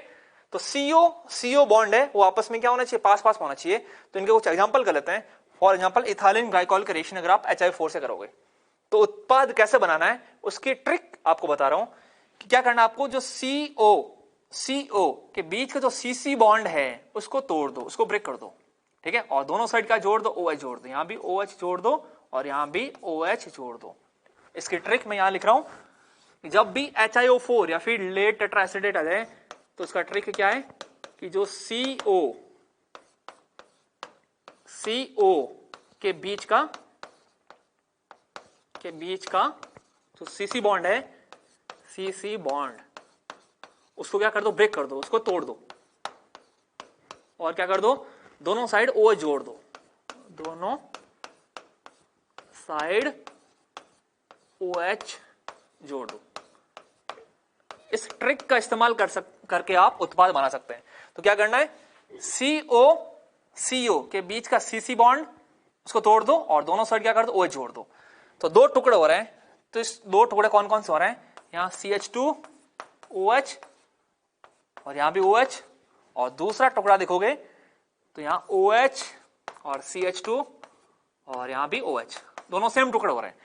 तो CO बॉन्ड है वो आपस में क्या होना चाहिए, पास पास होना चाहिए। तो इनके कुछ एग्जांपल कर लेते हैं। फॉर एग्जांपल इथाइलिन ग्लाइकॉल का रिएक्शन अगर आप HiO4 से करोगे तो उत्पाद कैसे बनाना है उसकी ट्रिक आपको बता रहा हूं कि क्या करना है आपको। जो CO के बीच का जो CC बॉन्ड है उसको तोड़ दो, उसको ब्रेक कर दो। ठीक है, और दोनों साइड का जोड़ दो, OH जोड़ दो, यहां भी OH जोड़ दो और यहां भी OH जोड़ दो। इसकी ट्रिक मैं यहां लिख रहा हूं। जब भी HiO4 या फिर लेड टेट्रा एसिटेट आ जाए तो इसका ट्रिक क्या है कि जो CO के बीच का जो CC बॉन्ड है, CC बॉन्ड, उसको क्या कर दो, ब्रेक कर दो, उसको तोड़ दो, और क्या कर दो, दोनों साइड OH जोड़ दो, दोनों साइड OH जोड़ दो। इस ट्रिक का इस्तेमाल करके आप उत्पाद बना सकते हैं। तो क्या करना है, CO के बीच का CC बॉन्ड उसको तोड़ दो और दोनों साइड क्या कर दो, OH जोड़ दो। तो 2 टुकड़े हो रहे हैं। तो इस 2 टुकड़े कौन कौन से हो रहे हैं, यहां CH2OH और यहां भी OH, और दूसरा टुकड़ा देखोगे तो यहां OH और CH2 और यहां भी OH, दोनों सेम टुकड़े हो रहे हैं।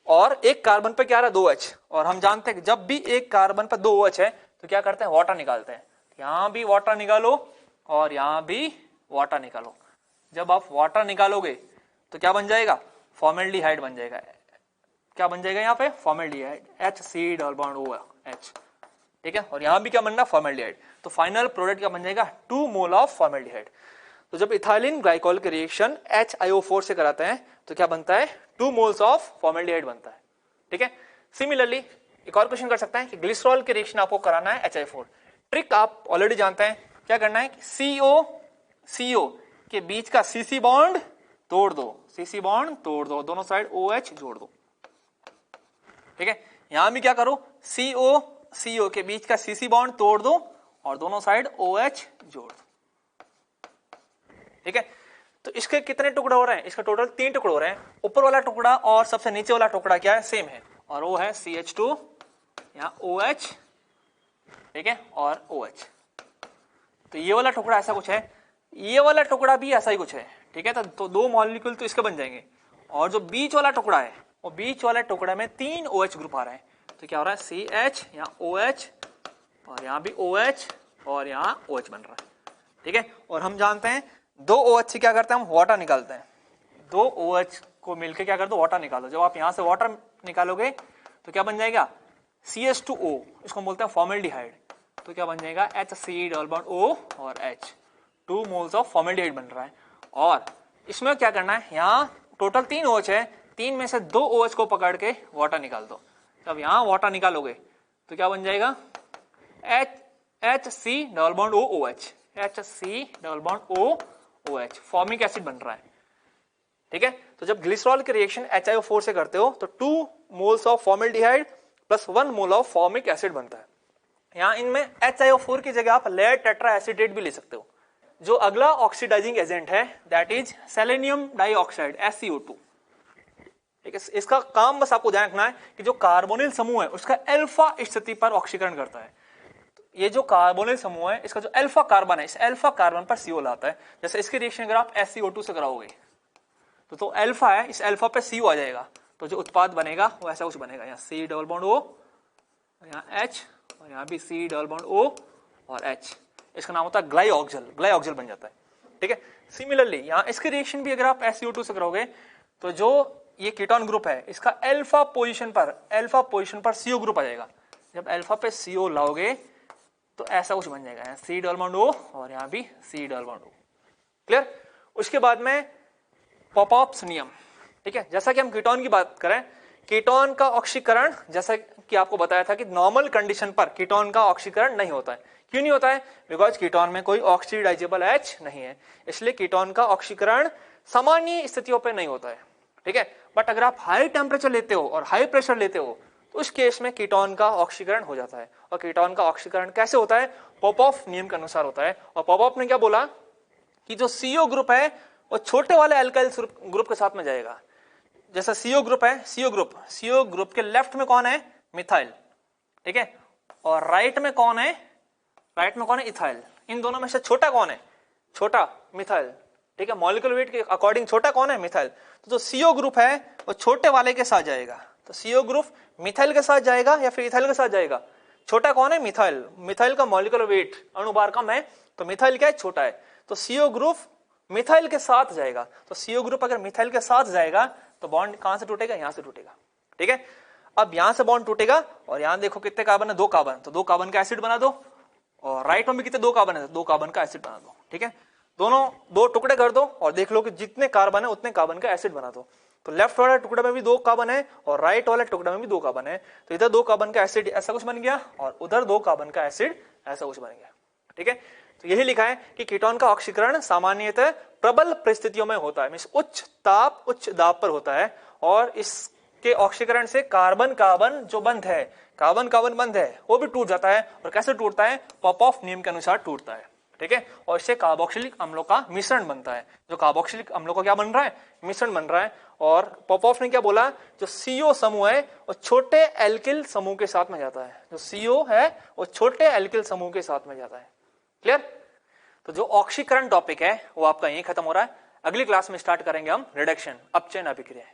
और एक कार्बन पे क्या रहा है, 2 OH, और हम जानते हैं कि जब भी एक कार्बन पर 2 OH है तो क्या करते हैं, वाटर निकालते हैं। यहां भी वाटर निकालो और यहां भी वाटर निकालो। जब आप वाटर निकालोगे तो क्या बन जाएगा, फॉर्मेल्डिहाइड बन जाएगा। क्या बन जाएगा यहाँ पे, formaldehyde, HC double bond OH। ठीक है, और यहां भी क्या बनना, फॉर्मेल्डिहाइड। तो फाइनल प्रोडक्ट क्या बन जाएगा, 2 मोल ऑफ फॉर्मेल्डिहाइड। तो जब इथाइलिन ग्लाइकॉल के रिएक्शन HiO4 से कराते हैं तो क्या बनता है, 2 मोल्स ऑफ फॉर्मेल्डिहाइड बनता है। ठीक है, सिमिलरली एक और क्वेश्चन कर सकते हैं कि ग्लिसरॉल के रिएक्शन आपको कराना है HiO4। ट्रिक आप ऑलरेडी जानते हैं, क्या करना है कि CO के बीच का CC बॉन्ड तोड़ दो, CC बॉन्ड तोड़ दो, दोनों साइड OH जोड़ दो। ठीक है, यहां भी क्या करो, CO के बीच का CC बॉन्ड तोड़ दो और दोनों साइड OH जोड़ दो। ठीक है, तो इसके कितने टुकड़े हो रहे हैं, इसका टोटल 3 टुकड़े हो रहे हैं। ऊपर वाला टुकड़ा और सबसे नीचे वाला टुकड़ा क्या है, सेम है, और वो है CH2, यहाँ OH, ठीक है, और OH। तो ये वाला टुकड़ा ऐसा कुछ है, ये वाला टुकड़ा भी ऐसा ही कुछ है, ठीक है। तो दो मॉलिक्यूल तो इसके बन जाएंगे, और जो बीच वाला टुकड़ा है वो बीच वाले टुकड़े में 3 OH ग्रुप आ रहे हैं। तो क्या हो रहा है, CH, यहाँ OH, और यहाँ भी OH, और यहाँ OH बन रहा है, ठीक है। और हम जानते हैं 2 OH से क्या करते हैं, हम वाटर निकालते हैं। 2 OH को मिलकर क्या कर दो, वाटर निकाल दो। जब आप यहाँ से वाटर निकालोगे तो क्या बन जाएगा, CH2O, इसको बोलते हैं फॉर्मेल्डिहाइड। तो क्या बन जाएगा, HC डबल बॉन्ड O और H, 2 मोल्स ऑफ फॉर्मेल्डिहाइड बन रहा है। और इसमें क्या करना है, यहाँ टोटल 3 OH है, 3 में से 2 OH को पकड़ के वाटर निकाल दो। जब यहाँ वाटर निकालोगे तो क्या बन जाएगा, HC double bond OOH, HC double bond OOH, formic acid बन रहा है, ठीक है। तो जब ग्लिसरॉल के रिएक्शन HiO4 से करते हो तो 2 moles of formaldehyde plus 1 mole of formic acid बनता है। यहाँ इनमें HiO4 की जगह आप लेड टेट्रा एसीटेट भी ले सकते हो। जो अगला ऑक्सीडाइजिंग एजेंट है that is selenium dioxide, SiO2, ठीक है। इसका काम बस आपको ध्यान रखना है कि जो कार्बोनिल समूह है उसका अल्फा स्थिति पर ऑक्सीकरण करता है। तो ये जो कार्बोनिल समूह है इसका जो अल्फा कार्बन है, इस अल्फा कार्बन पर CO लाता है। जैसे इसकी रिएक्शन अगर आप SiO2 से कराओगे तो अल्फा है, इस अल्फा पे CO आ जाएगा, तो जो उत्पाद बनेगा वो ऐसा कुछ बनेगा, यहाँ C डबल बॉन्ड O, यहाँ H, और यहाँ भी C डबल बॉन्ड O और H। इसका नाम होता है ग्लाइऑक्सल, ग्लाइऑक्सल बन जाता है, ठीक है। सिमिलरली यहाँ इसकी रिएक्शन भी अगर आप SiO2 से करोगे तो जो ये कीटोन ग्रुप है इसका अल्फा पोजीशन पर CO ग्रुप आ जाएगा। जब अल्फा पे CO लाओगे तो ऐसा कुछ बन जाएगा, यहाँ C डबल बॉन्ड O और यहाँ भी C double bond O, clear. उसके बाद में पॉपऑप्स नियम, ठीक है। जैसा कि हम कीटोन की बात करें, कीटोन का ऑक्सीकरण जैसा कि आपको बताया था कि नॉर्मल कंडीशन पर कीटोन का ऑक्सीकरण नहीं होता है। क्यों नहीं होता है, बिकॉज कीटोन में कोई ऑक्सीडाइजेबल H नहीं है, इसलिए कीटोन का ऑक्सीकरण सामान्य स्थितियों पर नहीं होता है, ठीक है। बट अगर आप हाई टेम्परेचर लेते हो और हाई प्रेशर लेते हो तो उस केस में कीटोन का ऑक्सीकरण हो जाता है। और कीटोन का ऑक्सीकरण कैसे होता है, पॉपऑफ नियम के अनुसार होता है। और पॉपऑफ ने क्या बोला कि जो CO ग्रुप है वो छोटे वाले अल्काइल ग्रुप के साथ में जाएगा। जैसा CO ग्रुप है, CO ग्रुप के लेफ्ट में कौन है, मिथाइल, ठीक है, और राइट में कौन है, इथाइल। इन दोनों में से छोटा कौन है, छोटा मिथाइल, ठीक है। मॉलिक्यूलर वेट के अकॉर्डिंग छोटा कौन है, मिथाइल। तो जो CO ग्रुप है वो छोटे वाले के साथ जाएगा। तो CO ग्रुप मिथाइल के साथ जाएगा या फिर इथाइल के साथ जाएगा, छोटा कौन है, मिथाइल। मिथाइल का मॉलिक्यूलर वेट अणुभार कम है तो मिथाइल क्या है, छोटा है। तो CO ग्रुप मिथाइल के साथ जाएगा। तो CO ग्रुप अगर मिथाइल के साथ जाएगा तो बॉन्ड कहां से टूटेगा, यहां से टूटेगा, ठीक है। अब यहां से बॉन्ड टूटेगा और यहां देखो कितने कार्बन है, 2 कार्बन, तो 2 कार्बन का एसिड बना दो। और राइट में भी कितने 2 कार्बन है, 2 कार्बन का एसिड बना दो, ठीक है। दोनों 2 टुकड़े कर दो और देख लो कि जितने कार्बन है उतने कार्बन का एसिड बना दो। तो लेफ्ट वाले टुकड़े में भी 2 कार्बन है और राइट वाले टुकड़े में भी 2 कार्बन है। तो इधर 2 कार्बन का एसिड ऐसा कुछ बन गया और उधर 2 कार्बन का एसिड ऐसा कुछ बन गया, ठीक है। तो यही लिखा है कि कीटोन का ऑक्सीकरण सामान्यतः प्रबल परिस्थितियों में होता है, मींस उच्च ताप उच्च दाब पर होता है। और इसके ऑक्सीकरण से कार्बन कार्बन जो बंध है, कार्बन कार्बन बंध है वो भी टूट जाता है। और कैसे टूटता है, पॉपऑफ नियम के अनुसार टूटता है, ठीक है। और इससे कार्बोक्सिलिक अम्लों का मिश्रण बनता है। जो कार्बोक्सिलिक अम्लों का क्या बन रहा है, मिश्रण बन रहा है। और पॉपऑफ ने क्या बोला, जो CO समूह है वो छोटे एल्किल समूह के साथ में जाता है। जो CO है वो छोटे एल्किल समूह के साथ में जाता है, क्लियर। तो जो ऑक्सीकरण टॉपिक है वो आपका यहीं खत्म हो रहा है। अगली क्लास में स्टार्ट करेंगे हम रिडक्शन, अपचयन अभिक्रिया।